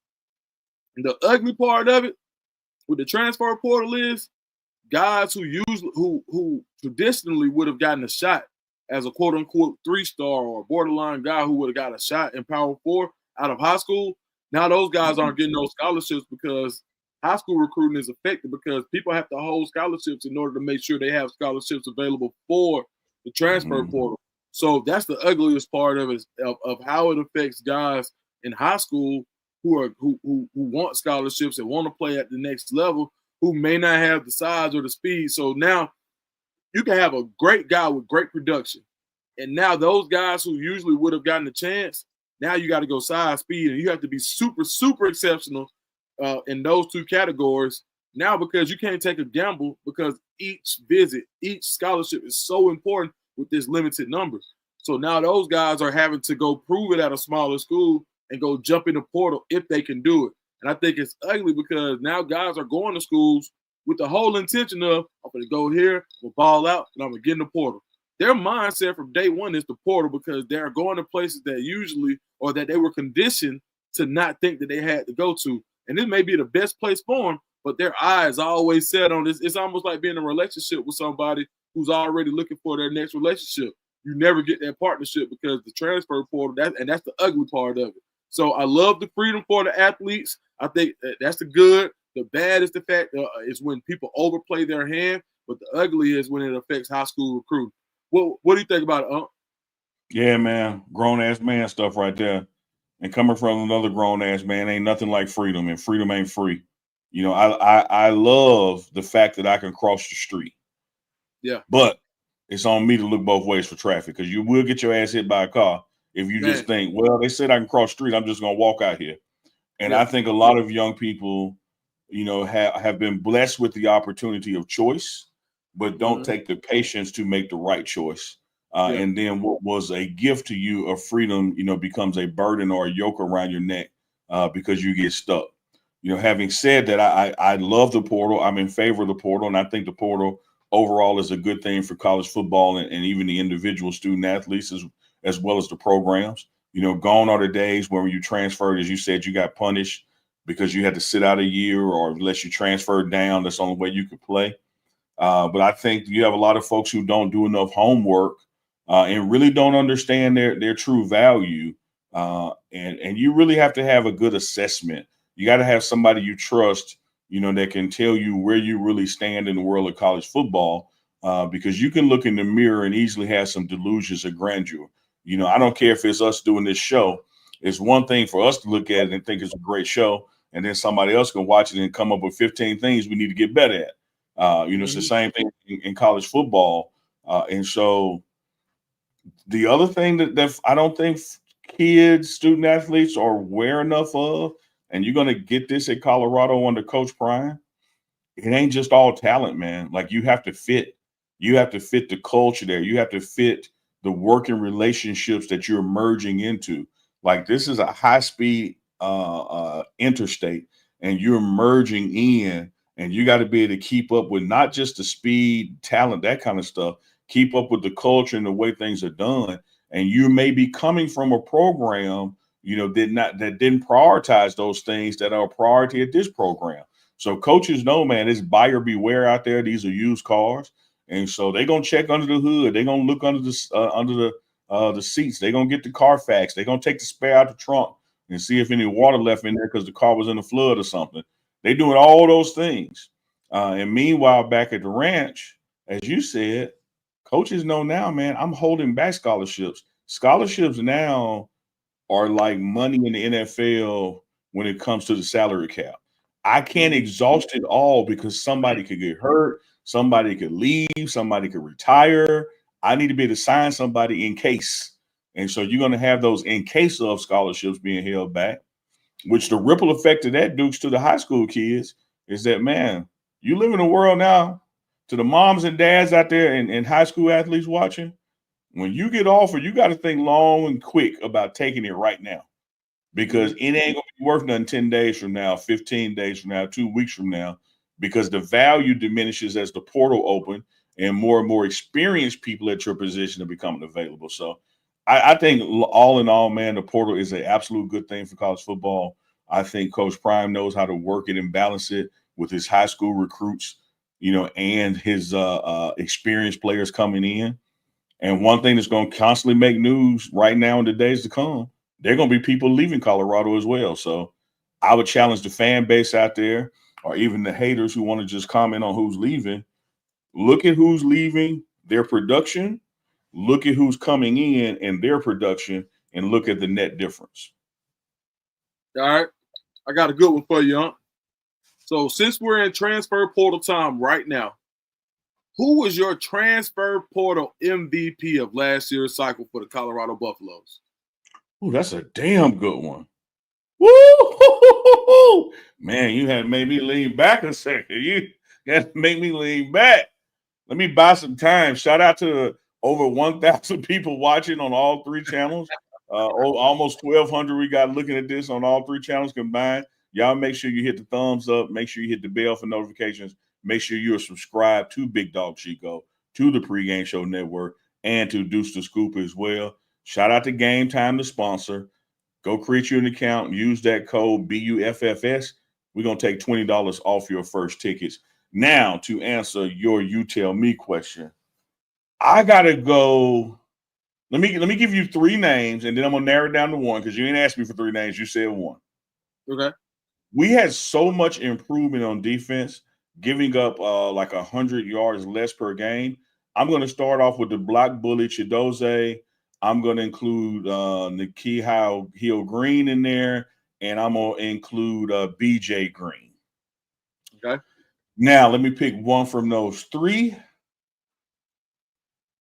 Speaker 4: and the ugly part of it with the transfer portal is guys who traditionally would have gotten a shot as a quote unquote 3-star or borderline guy who would have got a shot in Power 4 out of high school. Now those guys aren't getting those scholarships because high school recruiting is affected because people have to hold scholarships in order to make sure they have scholarships available for the transfer portal. So that's the ugliest part of it, of how it affects guys in high school who want scholarships and want to play at the next level, who may not have the size or the speed. So now you can have a great guy with great production. And now those guys who usually would have gotten a chance, now you got to go size, speed, and you have to be super, super exceptional in those two categories now because you can't take a gamble because each visit, each scholarship is so important with this limited number. So now those guys are having to go prove it at a smaller school and go jump in the portal if they can do it. And I think it's ugly because now guys are going to schools with the whole intention of, I'm going to go here, I'm going to ball out, and I'm going to get in the portal. Their mindset from day one is the portal because they're going to places that usually or that they were conditioned to not think that they had to go to. And this may be the best place for them, but their eyes are always set on this. It's almost like being in a relationship with somebody who's already looking for their next relationship. You never get that partnership because the transfer portal, that's the ugly part of it. So I love the freedom for the athletes. I think that's the good. The bad is the fact is when people overplay their hand, but the ugly is when it affects high school recruiting. What do you think about it,
Speaker 1: Yeah, man. Grown ass man stuff right there. And coming from another grown ass man, ain't nothing like freedom, and freedom ain't free. You know, I love the fact that I can cross the street.
Speaker 4: Yeah.
Speaker 1: But it's on me to look both ways for traffic, because you will get your ass hit by a car if you
Speaker 4: Man.
Speaker 1: just think, well, they said I can cross the street, I'm just gonna walk out here. And
Speaker 4: Yeah.
Speaker 1: I think a lot of young people, you know, have been blessed with the opportunity of choice, but don't take the patience to make the right choice.
Speaker 4: Yeah.
Speaker 1: And then what was a gift to you of freedom, you know, becomes a burden or a yoke around your neck because you get stuck. You know, having said that, I love the portal. I'm in favor of the portal, and I think the portal overall is a good thing for college football and even the individual student athletes as well as the programs. You know, gone are the days where you transferred, as you said, you got punished because you had to sit out a year, or unless you transferred down, that's the only way you could play. But I think you have a lot of folks who don't do enough homework and really don't understand their true value. And you really have to have a good assessment. You got to have somebody you trust, you know, that can tell you where you really stand in the world of college football, because you can look in the mirror and easily have some delusions of grandeur. You know, I don't care if it's us doing this show. It's one thing for us to look at it and think it's a great show, and then somebody else can watch it and come up with 15 things we need to get better at. You know, it's the same thing in college football. And so the other thing that I don't think kids, student athletes are aware enough of, and you're going to get this at Colorado under Coach Prime, it ain't just all talent, man. Like, you have to fit. You have to fit the culture there. You have to fit the working relationships that you're merging into. Like, this is a high speed interstate, and you're merging in, and you got to be able to keep up with not just the speed, talent, that kind of stuff. Keep up with the culture and the way things are done. And you may be coming from a program, you know, that didn't prioritize those things that are a priority at this program. So coaches know, man, it's buyer beware out there. These are used cars, and so they're gonna check under the hood. They're gonna look under the seats. They're gonna get the Carfax. They're gonna take the spare out the trunk and see if any water left in there because the car was in a flood or something. They're doing all those things. And meanwhile, back at the ranch, as you said, coaches know now, man, I'm holding back scholarships. Scholarships now are like money in the NFL when it comes to the salary cap. I can't exhaust it all because somebody could get hurt, somebody could leave, somebody could retire. I need to be able to sign somebody in case. And so you're going to have those in case of scholarships being held back, which the ripple effect of that, Dukes, to the high school kids is that, man, you live in a world now, to the moms and dads out there and high school athletes watching, when you get offered, you got to think long and quick about taking it right now, because it ain't gonna be worth nothing 10 days from now, 15 days from now, 2 weeks from now, because the value diminishes as the portal open and more experienced people at your position are becoming available. So I think all in all, man, the portal is an absolute good thing for college football. I think Coach Prime knows how to work it and balance it with his high school recruits, you know, and his experienced players coming in. And one thing that's going to constantly make news right now in the days to come, there are going to be people leaving Colorado as well. So I would challenge the fan base out there, or even the haters who want to just comment on who's leaving. Look at who's leaving, their production. Look at who's coming in and their production, and look at the net difference.
Speaker 4: All right. I got a good one for you, huh? So since we're in transfer portal time right now, who was your transfer portal MVP of last year's cycle for the Colorado Buffaloes?
Speaker 1: Ooh, that's a damn good one. Woo! Man, you had made me lean back a second. You had to make me lean back. Let me buy some time. Shout out to over 1,000 people watching on all three channels. Almost 1,200 we got looking at this on all three channels combined. Y'all make sure you hit the thumbs up. Make sure you hit the bell for notifications. Make sure you are subscribed to Big Dog Chico, to the Pregame Show Network, and to Deuce the Scoop as well. Shout out to Game Time, the sponsor. Go create you an account. Use that code BUFFS. We're going to take $20 off your first tickets. Now, to answer your "you tell me" question, I gotta go. Let me give you three names, and then I'm gonna narrow it down to one, because you ain't asked me for three names. You said one.
Speaker 4: Okay.
Speaker 1: We had so much improvement on defense, giving up like 100 yards less per game. I'm going to start off with the block bully Chidozie I'm going to include Nikhil Hill Green in there, and I'm going to include BJ Green.
Speaker 4: Okay.
Speaker 1: Now, let me pick one from those three.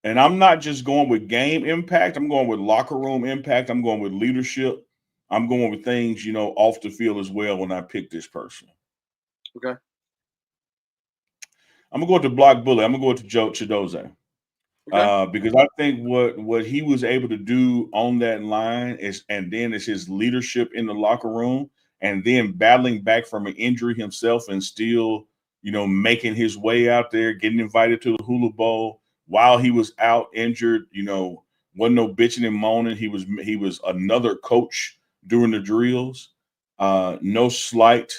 Speaker 1: And I'm not just going with game impact. I'm going with locker room impact. I'm going with leadership. I'm going with things, off the field as well when I pick this person.
Speaker 4: Okay.
Speaker 1: I'm going to go with the block bully. I'm going to go with the Joe Chidozie.
Speaker 4: Okay.
Speaker 1: Because I think what he was able to do on that line is his leadership in the locker room, and then battling back from an injury himself and still, making his way out there, getting invited to the Hula Bowl while he was out injured. Wasn't no bitching and moaning. He was another coach during the drills. No slight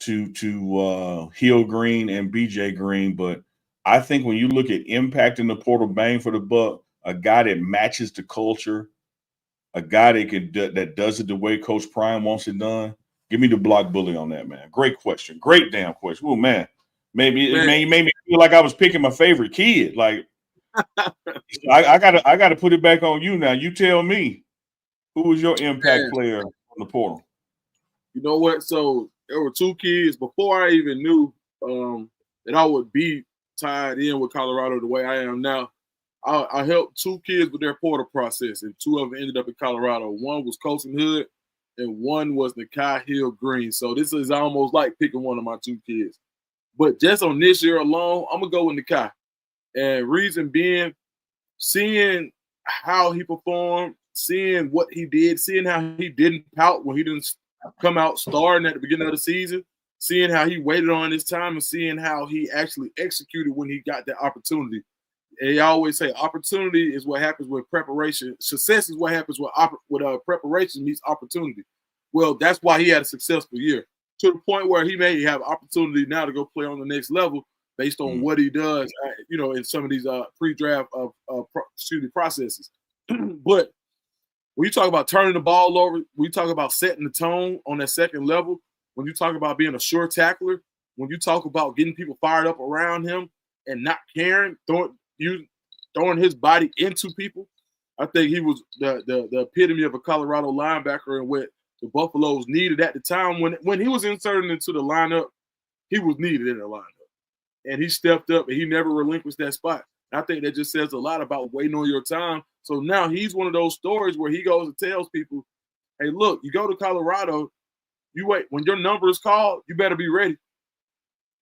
Speaker 1: to Hill Green and BJ Green, but I think when you look at impact in the portal, bang for the buck, a guy that matches the culture, a guy that does it the way Coach Prime wants it done. Give me the block bully on that, man. Great question. Great damn question. Oh man, you made me feel like I was picking my favorite kid. Like I gotta put it back on you now. You tell me, who was your impact player on the portal?
Speaker 4: You know what? So there were two kids before I even knew that I would be tied in with Colorado the way I am now. I helped two kids with their portal process, and two of them ended up in Colorado. One was Colson Hood, and one was Nikhil Hill Green. So this is almost like picking one of my two kids. But just on this year alone, I'm gonna go with Nikhil. And reason being, seeing how he performed, seeing what he did, seeing how he didn't pout when he didn't come out starting at the beginning of the season, seeing how he waited on his time, and seeing how he actually executed when he got that opportunity. They always say opportunity is what happens with preparation. Success is what happens with preparation meets opportunity. Well, that's why he had a successful year, to the point where he may have opportunity now to go play on the next level based on what he does, in some of these pre-draft processes. But when you talk about turning the ball over, when you talk about setting the tone on that second level, when you talk about being a sure tackler, when you talk about getting people fired up around him and not caring, throwing his body into people, I think he was the epitome of a Colorado linebacker and what the Buffaloes needed at the time. When he was inserted into the lineup, he was needed in the lineup. And he stepped up and he never relinquished that spot. I think that just says a lot about waiting on your time. So now he's one of those stories where he goes and tells people, hey, look, you go to Colorado, you wait. When your number is called, you better be ready.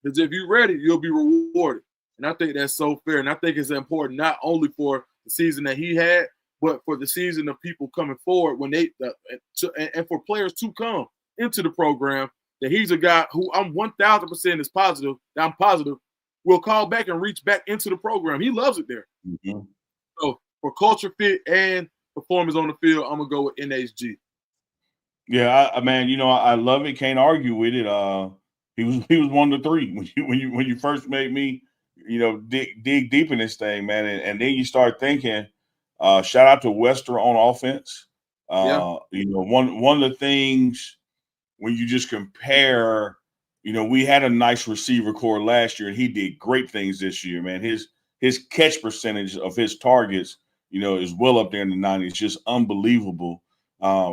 Speaker 4: Because if you're ready, you'll be rewarded. And I think that's so fair. And I think it's important not only for the season that he had, but for the season of people coming forward and for players to come into the program, that he's a guy who I'm 1,000% is positive, that I'm positive, will call back and reach back into the program. He loves it there. Mm-hmm. So for culture fit and performance on the field, I'm going to go with NHG.
Speaker 1: Yeah, I love it. Can't argue with it. He was one of the three when you first made me, dig deep in this thing, man, and then you start thinking. Shout out to Wester on offense. One of the things when you just compare, we had a nice receiver core last year, and he did great things this year, man. His catch percentage of his targets, is well up there in the 90s. Just unbelievable.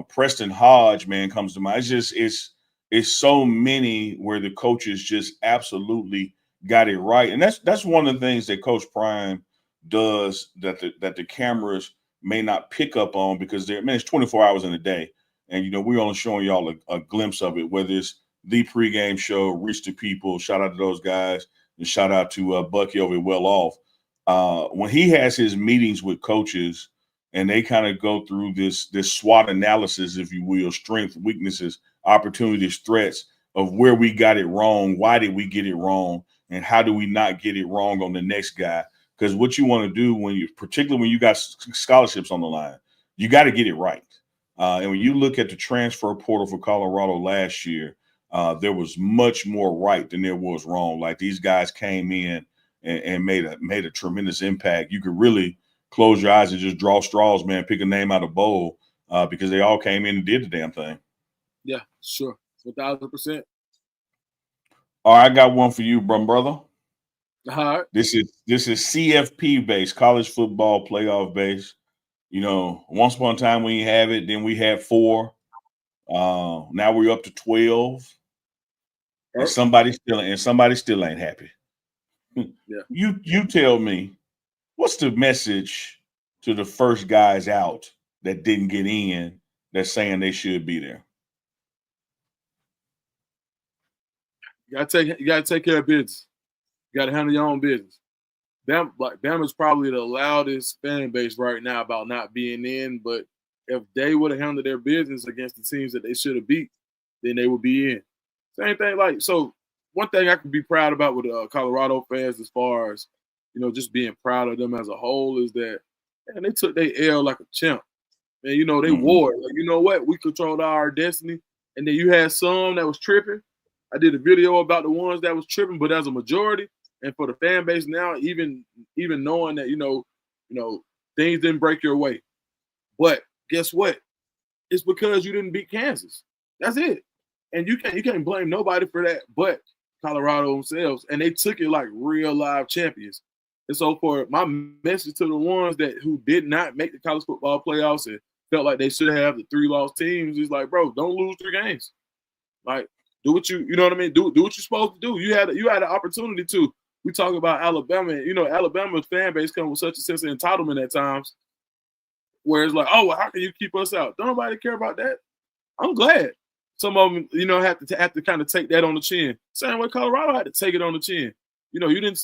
Speaker 1: Preston Hodge, man, comes to mind. It's so many where the coaches just absolutely got it right, and that's one of the things that Coach Prime does that the cameras may not pick up on, because it's 24 hours in a day, and we're only showing y'all a glimpse of it. Whether it's the pregame show, Reach the People, shout out to those guys, and shout out to Bucky over at Well Off. When he has his meetings with coaches, and they kind of go through this SWOT analysis, if you will, strengths, weaknesses, opportunities, threats of where we got it wrong, why did we get it wrong, and how do we not get it wrong on the next guy. Because what you want to do particularly when you got scholarships on the line, you got to get it right. And when you look at the transfer portal for Colorado last year, there was much more right than there was wrong. Like, these guys came in and made a tremendous impact. You could really close your eyes and just draw straws, man, pick a name out of bowl, because they all came in and did the damn thing.
Speaker 4: Yeah, sure. 1,000%.
Speaker 1: All right, I got one for you, brother.
Speaker 4: All right.
Speaker 1: This is CFP based, college football playoff based. You know, once upon a time we didn't have it, then we had 4. Now we're up to 12. And somebody still ain't happy.
Speaker 4: Yeah.
Speaker 1: You tell me, what's the message to the first guys out that didn't get in that's saying they should be there?
Speaker 4: You gotta take care of business. You gotta handle your own business. Bama's probably the loudest fan base right now about not being in, but if they would have handled their business against the teams that they should have beat, then they would be in. Same thing, so one thing I can be proud about with Colorado fans as far as, just being proud of them as a whole is that, man, they took their L like a champ. And, they wore it. Like, you know what? We controlled our destiny. And then you had some that was tripping. I did a video about the ones that was tripping, but as a majority, and for the fan base now, even knowing that, things didn't break your way. But guess what? It's because you didn't beat Kansas. That's it. And you can't blame nobody for that but Colorado themselves. And they took it like real live champions. And so for my message to the ones who did not make the college football playoffs and felt like they should have the 3 lost teams is like, bro, don't lose 3 games. Like, do what you know what I mean? Do what you're supposed to do. You had an opportunity to. We talk about Alabama, and Alabama's fan base comes with such a sense of entitlement at times, where it's like, oh, well, how can you keep us out? Don't nobody care about that. I'm glad some of them, have to kind of take that on the chin. Same way Colorado had to take it on the chin. You didn't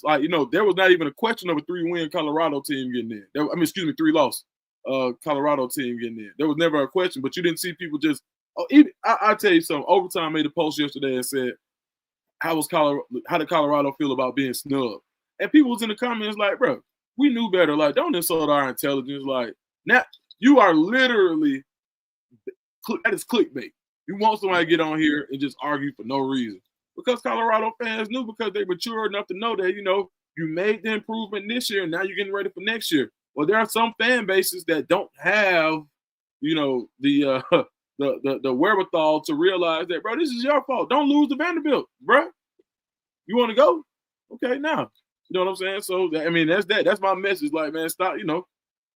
Speaker 4: there was not even a question of a 3-win Colorado team getting in. 3-loss Colorado team getting in. There was never a question, but you didn't see people just. I'll tell you something. Overtime made a post yesterday and said, how did Colorado feel about being snubbed? And people was in the comments like, bro, we knew better. Like, don't insult our intelligence. Like, now you are literally, that is clickbait. You want somebody to get on here and just argue for no reason. Because Colorado fans knew, because they mature enough to know that, you made the improvement this year and now you're getting ready for next year. Well, there are some fan bases that don't have, the wherewithal to realize that, bro, this is your fault. Don't lose to Vanderbilt, bro. You want to go? Okay, now. You know what I'm saying? So that's my message. Like, man, stop.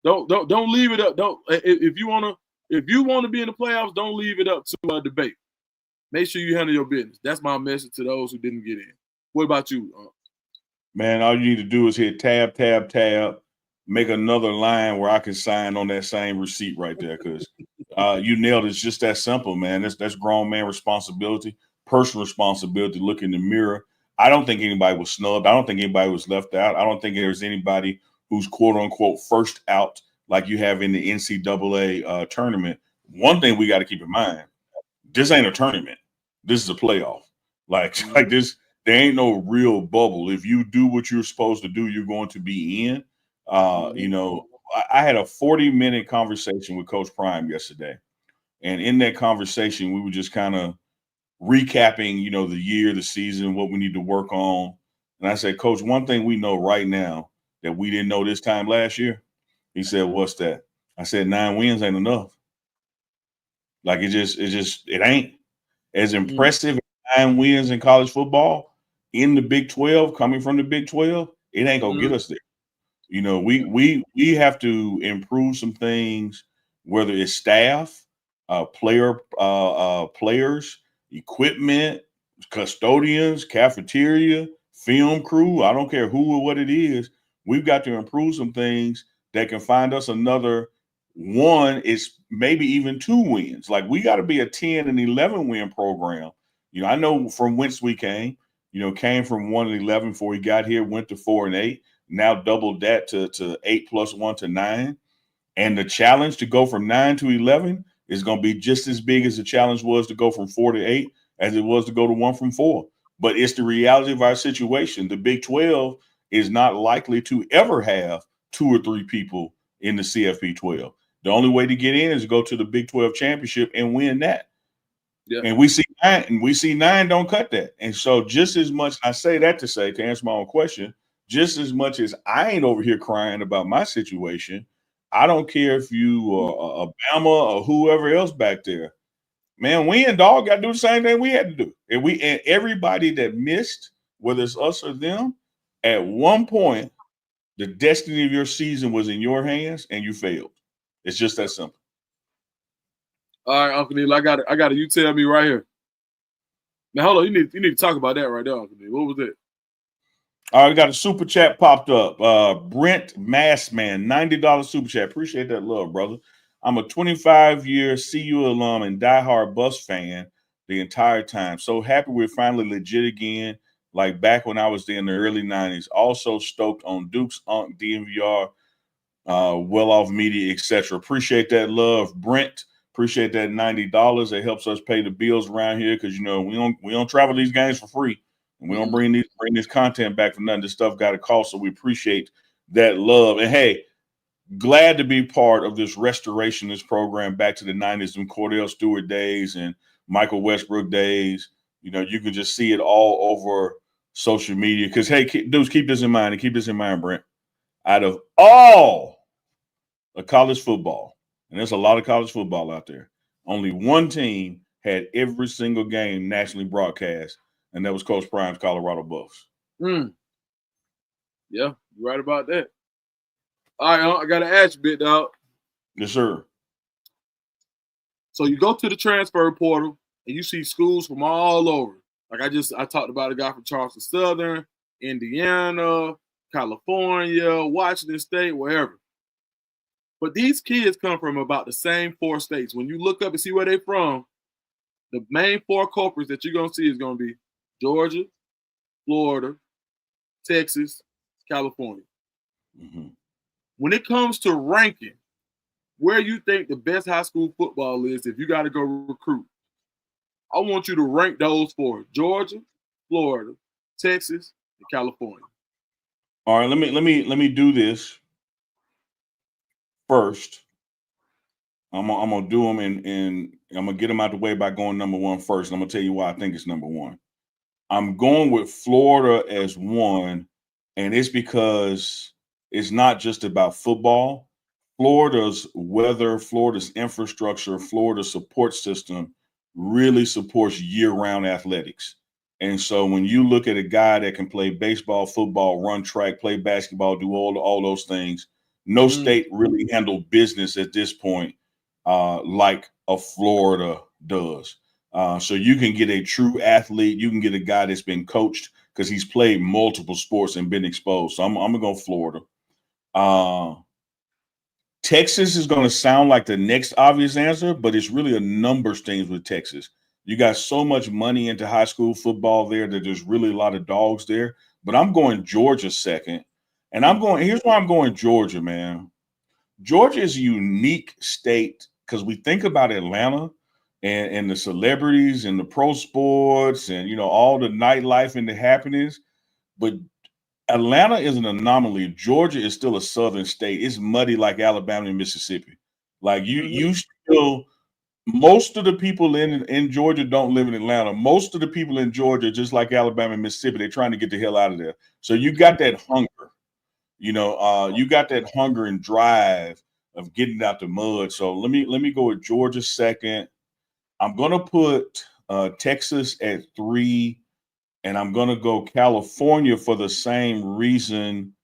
Speaker 4: Don't leave it up. Don't if you want to be in the playoffs, don't leave it up to a debate. Make sure you handle your business. That's my message to those who didn't get in. What about you?
Speaker 1: Man, all you need to do is hit tab, tab, tab. Make another line where I can sign on that same receipt right there, because you nailed it. It's just that simple, man. That's grown man responsibility, personal responsibility. Look in the mirror. I don't think anybody was snubbed. I don't think anybody was left out. I don't think there's anybody who's quote unquote first out like you have in the NCAA tournament. One thing we got to keep in mind: this ain't a tournament. This is a playoff. Like this, there ain't no real bubble. If you do what you're supposed to do, you're going to be in. I had a 40-minute conversation with Coach Prime yesterday. And in that conversation, we were just kind of recapping, the year, the season, what we need to work on. And I said, Coach, one thing we know right now that we didn't know this time last year. He said, what's that? I said, 9 wins ain't enough. Like it ain't. As impressive as 9 wins in college football in the Big 12, coming from the Big 12, it ain't gonna get us there. We have to improve some things, whether it's staff, players, equipment, custodians, cafeteria, film crew. I don't care who or what it is. We've got to improve some things that can find us another one, is maybe even 2 wins. Like, we got to be a 10 and 11 win program. I know from whence we came. Came from 1 and 11 before we got here, went to 4 and 8. Now doubled that to 8 plus 1 to 9. And the challenge to go from 9 to 11 is going to be just as big as the challenge was to go from 4 to 8 as it was to go to 1 from 4. But it's the reality of our situation. The Big 12 is not likely to ever have 2 or 3 people in the CFP 12. The only way to get in is to go to the Big 12 championship and win that. Yeah. And we see 9 don't cut that. And so just as much, I say that to answer my own question, just as much as I ain't over here crying about my situation, I don't care if you are Obama or whoever else back there. Man, we and dog got to do the same thing we had to do. And everybody that missed, whether it's us or them, at one point, the destiny of your season was in your hands and you failed. It's just that simple.
Speaker 4: All right, Uncle Neely, I got it. You tell me right here. Now, hold on. You need to talk about that right there, Uncle Neely. What was it?
Speaker 1: All right, we got a super chat popped up. Brent Massman, $90 super chat. Appreciate that love, brother. I'm a 25-year CU alum and diehard Bucs fan the entire time. So happy we're finally legit again, like back when I was there in the early 90s. Also stoked on Dukes, Unk, DMVR, Well Off Media, etc. Appreciate that love, Brent. Appreciate that $90. It helps us pay the bills around here because, you know, we don't travel these games for free. And we don't bring this content back for nothing. This stuff got a cost, so we appreciate that love. And hey, glad to be part of this restoration, this program back to the 90s and Cordell Stewart days and Michael Westbrook days. You know, you can just see it all over social media. Because, hey, dudes, keep this in mind, and keep this in mind, Brent. Out of all of college football, and there's a lot of college football out there, only one team had every single game nationally broadcast, and that was Coach Prime's Colorado Buffs.
Speaker 4: Yeah, you're right about that. All right, I got to ask you, big dog.
Speaker 1: Yes, sir.
Speaker 4: So you go to the transfer portal, and you see schools from all over. Like I talked about a guy from Charleston Southern, Indiana, California, Washington State, wherever. But these kids come from about the same 4 states. When you look up and see where they're from, the main 4 culprits that you're going to see is going to be Georgia, Florida, Texas, California. When it comes to ranking, where you think the best high school football is, if you got to go recruit, I want you to rank those 4: Georgia, Florida, Texas, and California.
Speaker 1: All right, let me do this first. I'm gonna do them and I'm gonna get them out the way by going number 1 first. And I'm gonna tell you why I think it's number 1. I'm going with Florida as 1, and it's because it's not just about football. Florida's weather, Florida's infrastructure, Florida's support system really supports year-round athletics. And so when you look at a guy that can play baseball, football, run track, play basketball, do all those things, no state really handled business at this point like a Florida does. So you can get a true athlete. You can get a guy that's been coached because he's played multiple sports and been exposed. So I'm going to go Florida. Texas is going to sound like the next obvious answer, but it's really a numbers things with Texas. You got so much money into high school football there that there's really a lot of dogs there. But I'm going Georgia second. And here's why I'm going Georgia, man. Georgia is a unique state because we think about Atlanta and the celebrities and the pro sports and, you know, all the nightlife and the happenings. But Atlanta is an anomaly. Georgia is still a southern state. It's muddy like Alabama and Mississippi. Like you still, most of the people in Georgia don't live in Atlanta. Most of the people in Georgia, just like Alabama and Mississippi, they're trying to get the hell out of there. So you got that hunger. You know, you got that hunger and drive of getting out the mud. So let me go with Georgia second. I'm gonna put Texas at 3, and I'm gonna go California for the same reason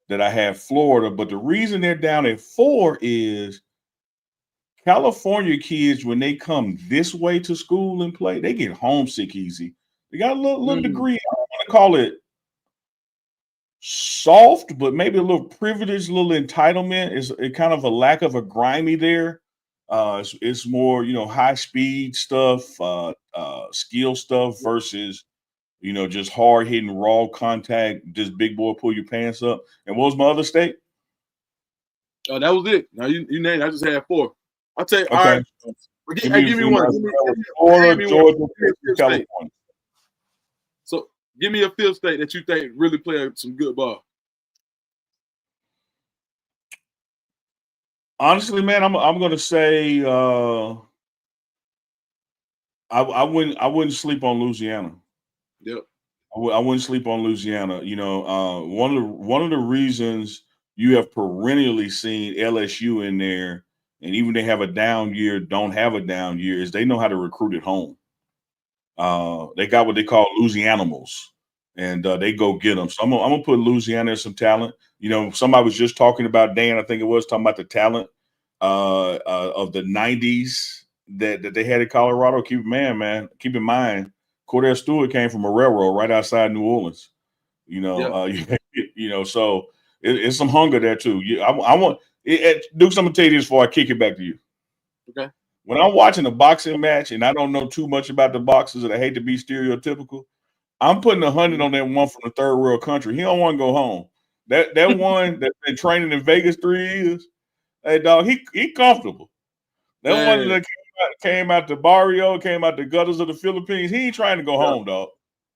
Speaker 1: that I have Florida. But the reason they're down at 4 is California kids, when they come this way to school and play, they get homesick easy. They got a little degree. I don't want to call it soft, but maybe a little privilege, a little entitlement. Is it kind of a lack of a grimy there. It's more, you know, high speed stuff, skill stuff versus, you know, just hard hitting raw contact, just big boy pull your pants up. And what was my other state?
Speaker 4: Oh, that was it. Now you named. I just had 4. I'll tell you.
Speaker 1: Okay.
Speaker 4: All right. Give me one.
Speaker 1: Florida, Georgia, California.
Speaker 4: So give me a 5th state that you think really play some good ball.
Speaker 1: Honestly, man, I'm going to say I wouldn't sleep on Louisiana.
Speaker 4: Yep.
Speaker 1: I wouldn't sleep on Louisiana. You know, one of the reasons you have perennially seen LSU in there, and even they have a down year, don't have a down year, is they know how to recruit at home. They got what they call Louisianimals, and they go get them. So I'm gonna put Louisiana as some talent. You know, somebody was just talking about Dan, I think it was talking about the talent of the 90s that they had in Colorado. Keep in mind, Cordell Stewart came from a railroad right outside New Orleans. So it's some hunger there too. I want Dukes. I'm gonna tell you this before I kick it back to you.
Speaker 4: Okay.
Speaker 1: When I'm watching a boxing match and I don't know too much about the boxers and I hate to be stereotypical, I'm putting 100 on that one from the third world country. He don't want to go home. That one that's been training in Vegas 3 years. Hey dog, he comfortable. That one that came out the barrio, came out the gutters of the Philippines. He ain't trying to go home, dog.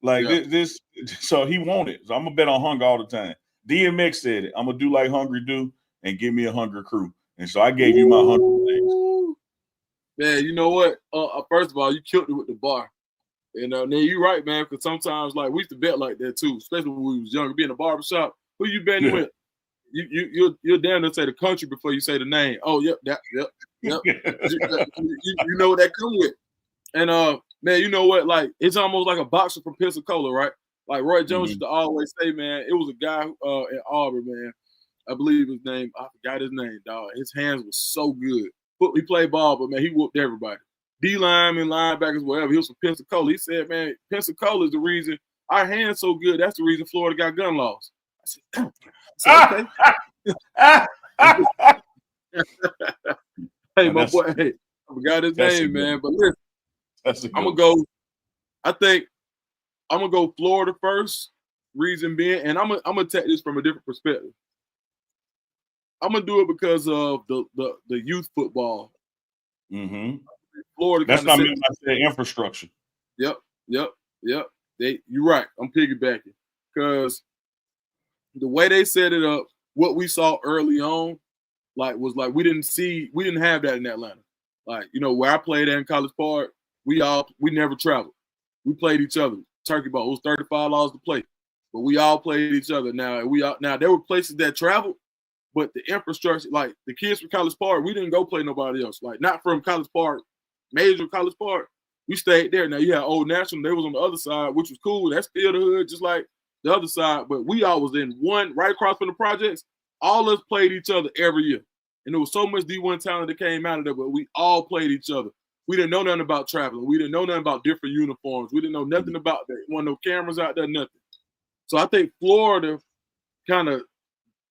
Speaker 1: Like this, so he wanted. So I'm gonna bet on hunger all the time. DMX said it. I'm gonna do like Hungry do and give me a hungry crew. And so I gave you my 100 things.
Speaker 4: Man, you know what? First of all, you killed it with the bar. And then you're right, man, because sometimes like we used to bet like that too, especially when we was younger, be in a barbershop. Who you betting with? You're down to say the country before you say the name. Oh, yep. you know what that come with. And man, you know what? Like it's almost like a boxer from Pensacola, right? Like Roy Jones used to always say, man, it was a guy at Auburn, man. I believe his name. I forgot his name, dog. His hands were so good. He played ball, but man, he whooped everybody. D-linemen, linebackers, whatever. He was from Pensacola. He said, man, Pensacola is the reason our hands so good. That's the reason Florida got gun laws. I said okay. Hey, my boy, hey, I forgot his name, man. But listen, I'm gonna go Florida first. Reason being, and I'm gonna take this from a different perspective. I'm gonna do it because of the youth football.
Speaker 1: Mm-hmm.
Speaker 4: Florida.
Speaker 1: That's not me. I said infrastructure.
Speaker 4: Yep. You're right. I'm piggybacking because the way they set it up, what we saw early on, was we didn't have that in Atlanta. Like, where I played at in College Park, we never traveled. We played each other. Turkey ball, it was $35 to play, but we all played each other. Now there were places that traveled, but the infrastructure, like the kids from College Park, we didn't go play nobody else. Like not from College Park, major College Park. We stayed there. Now you had Old National, they was on the other side, which was cool. That's still the hood, just like the other side. But we all was in one right across from the projects. All of us played each other every year. And there was so much D1 talent that came out of there, but we all played each other. We didn't know nothing about traveling. We didn't know nothing about different uniforms. We didn't know nothing about that. There wasn't no cameras out there, nothing. So I think Florida kind of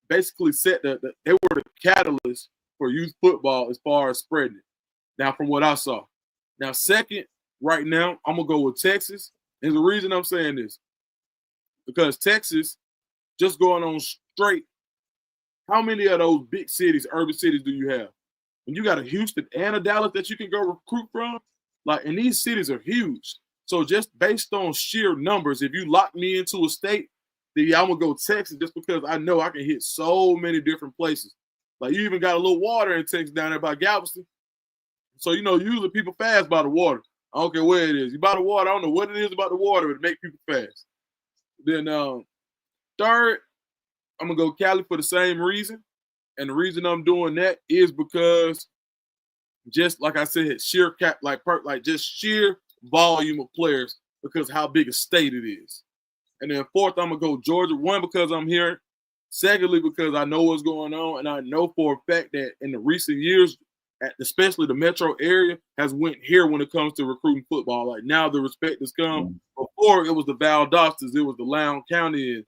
Speaker 4: basically set they were the catalyst for youth football as far as spreading it. Now, from what I saw. Now, second, right now, I'm going to go with Texas. And the reason I'm saying this, because Texas, just going on straight, how many of those big cities, urban cities do you have? When you got a Houston and a Dallas that you can go recruit from, and these cities are huge. So just based on sheer numbers, if you lock me into a state, then I'm going to go Texas just because I know I can hit so many different places. Like you even got a little water in Texas down there by Galveston. So, usually people fast by the water. I don't care where it is. You by the water, I don't know what it is about the water, but it make people fast. Then third, I'm going to go Cali for the same reason. And the reason I'm doing that is because just like I said, sheer sheer volume of players because how big a state it is. And then fourth, I'm going to go Georgia. One, because I'm here. Secondly, because I know what's going on. And I know for a fact that in the recent years, especially the metro area, has went here when it comes to recruiting football. Like now the respect has come. Before it was the Valdosta's, it was the Loudoun County. And,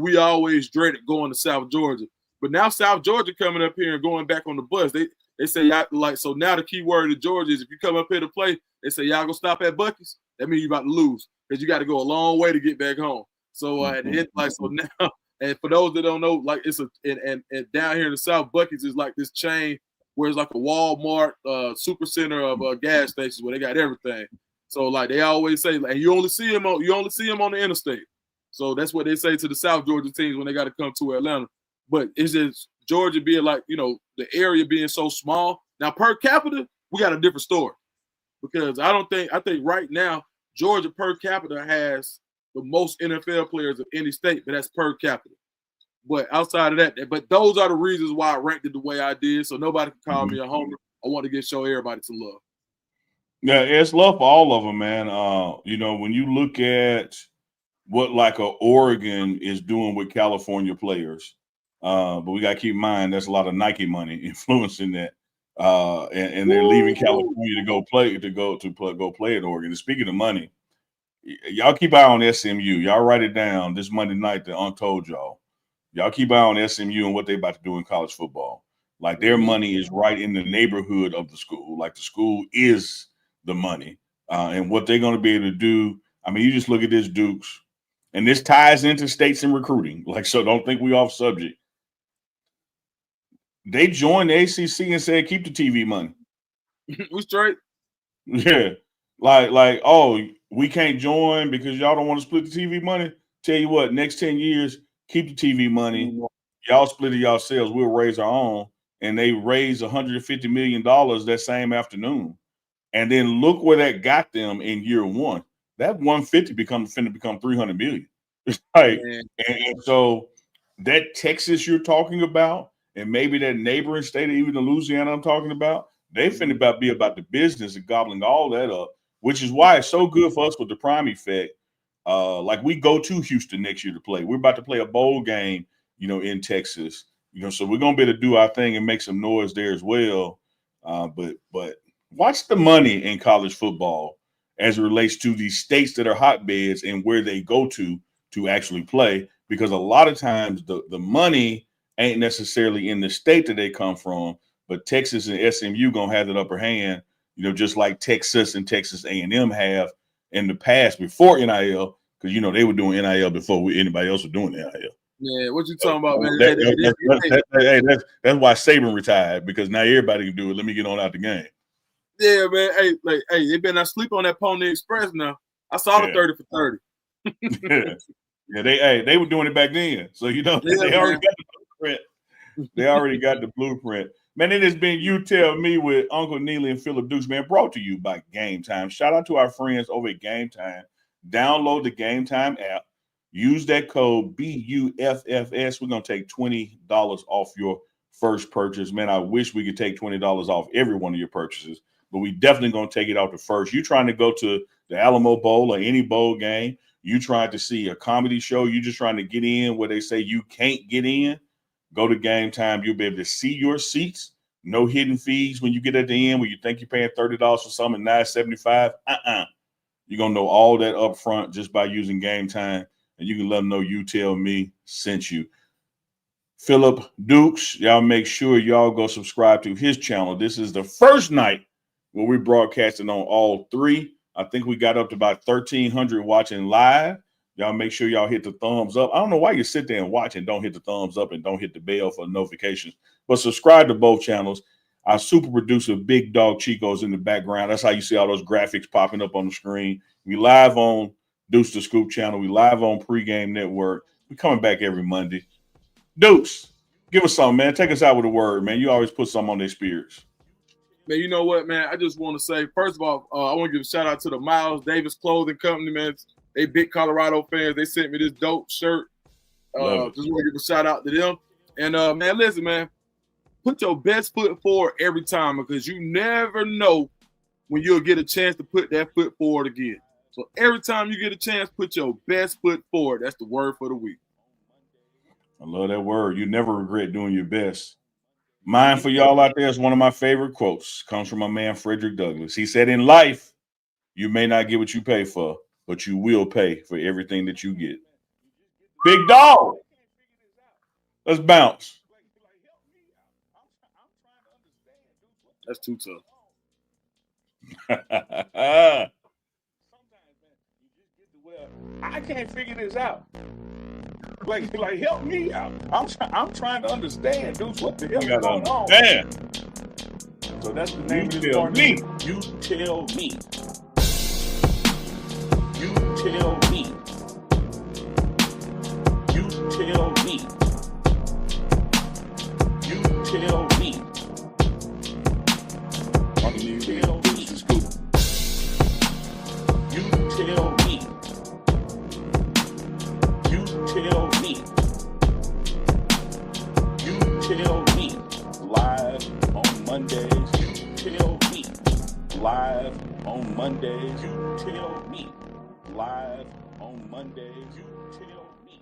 Speaker 4: we always dreaded going to South Georgia. But now South Georgia coming up here and going back on the bus. They say, so now the key word of Georgia is if you come up here to play, they say, y'all go stop at Buc-ee's. That means you're about to lose because you got to go a long way to get back home. So so now, and for those that don't know, it's and down here in the South, Buc-ee's is like this chain where it's like a Walmart super center of gas stations where they got everything. So they always say, and you only see them on the interstate. So that's what they say to the South Georgia teams when they got to come to Atlanta. But it's just Georgia being the area being so small. Now per capita, we got a different story because I think right now Georgia per capita has the most NFL players of any state, but that's per capita. But outside of that, but those are the reasons why I ranked it the way I did. So nobody can call me a homer. I want to show everybody some love.
Speaker 1: Yeah, it's love for all of them, man. When you look at what a Oregon is doing with California players, but we got to keep in mind there's a lot of Nike money influencing that. and they're leaving California to go play at Oregon. And speaking of money, y'all keep eye on SMU. Y'all write it down this Monday night that Aunt told y'all. Y'all keep eye on SMU and what they about to do in college football. Like their money is right in the neighborhood of the school. Like the school is the money, and what they're going to be able to do. I mean, you just look at this Dukes, and this ties into states and recruiting. Like, so don't think we off subject. They joined the ACC and said, keep the TV money.
Speaker 4: We straight.
Speaker 1: Yeah. Like, oh, we can't join because y'all don't want to split the TV money. Tell you what, next 10 years, keep the TV money. Y'all split it yourselves. We'll raise our own. And they raised $150 million that same afternoon. And then look where that got them in year one. That 150 finna become 300 million. It's like, and so that Texas you're talking about, and maybe that neighboring state, even the Louisiana I'm talking about, they finna be about the business and gobbling all that up, which is why it's so good for us with the prime effect. Like we go to Houston next year to play. We're about to play a bowl game, in Texas, so we're gonna be able to do our thing and make some noise there as well. But watch the money in college football as it relates to these states that are hotbeds and where they go to actually play, because a lot of times the money ain't necessarily in the state that they come from, but Texas and SMU gonna have that upper hand, just like Texas and Texas A&M have in the past before NIL, because they were doing NIL before anybody else was doing NIL.
Speaker 4: Yeah, what you talking about, man?
Speaker 1: That's why Saban retired, because now everybody can do it. Let me get on out the game.
Speaker 4: Yeah, man. Hey, they better not sleep on that Pony Express now. I saw the 30 for 30.
Speaker 1: Yeah, they were doing it back then. So they already got the blueprint. They already got the blueprint. Man, it has been You Tell Me with Uncle Neely and Phillip Dukes, man, brought to you by Game Time. Shout out to our friends over at Game Time. Download the Game Time app. Use that code BUFFS. We're going to take $20 off your first purchase. Man, I wish we could take $20 off every one of your purchases, but we definitely going to take it off the first. You trying to go to the Alamo Bowl or any bowl game, you trying to see a comedy show, you just trying to get in where they say you can't get in, go to Game Time. You'll be able to see your seats. No hidden fees when you get at the end where you think you're paying $30 for something, $9.75. You're going to know all that up front just by using Game Time, and you can let them know You Tell Me sent you. Phillip Dukes, y'all make sure y'all go subscribe to his channel. This is the first night where we're broadcasting on all three. I think we got up to about 1,300 watching live. Y'all make sure y'all hit the thumbs up. I don't know why you sit there and watch and don't hit the thumbs up and don't hit the bell for notifications, but subscribe to both channels. Our super producer, Big Dog Chico's in the background. That's how you see all those graphics popping up on the screen. We live on Deuce the Scoop channel. We live on Pregame Network. We're coming back every Monday. Deuce, give us something, man. Take us out with a word, man. You always put something on their spirits.
Speaker 4: Man, you know what, man? I just want to say, first of all, I want to give a shout out to the Miles Davis Clothing Company, man. They big Colorado fans. They sent me this dope shirt. Just want to give a shout out to them. And, man, listen, man, put your best foot forward every time, because you never know when you'll get a chance to put that foot forward again. So every time you get a chance, put your best foot forward. That's the word for the week.
Speaker 1: I love that word. You never regret doing your best. Mine for y'all out there is one of my favorite quotes. Comes from my man, Frederick Douglass. He said, in life, you may not get what you pay for, but you will pay for everything that you get. Big dog. Let's bounce.
Speaker 4: That's too tough.
Speaker 3: I can't figure this out. Like help me out. I'm trying to understand, dude. What the hell is going on?
Speaker 1: Damn.
Speaker 3: So that's the name of this
Speaker 1: tell
Speaker 3: part.
Speaker 1: Me.
Speaker 3: You tell me. You tell me. You tell me. You tell me. You tell me. You tell me. You tell me. You tell me. Live on Mondays. You tell me. Live on Mondays. You tell me. Live on Mondays. You tell me.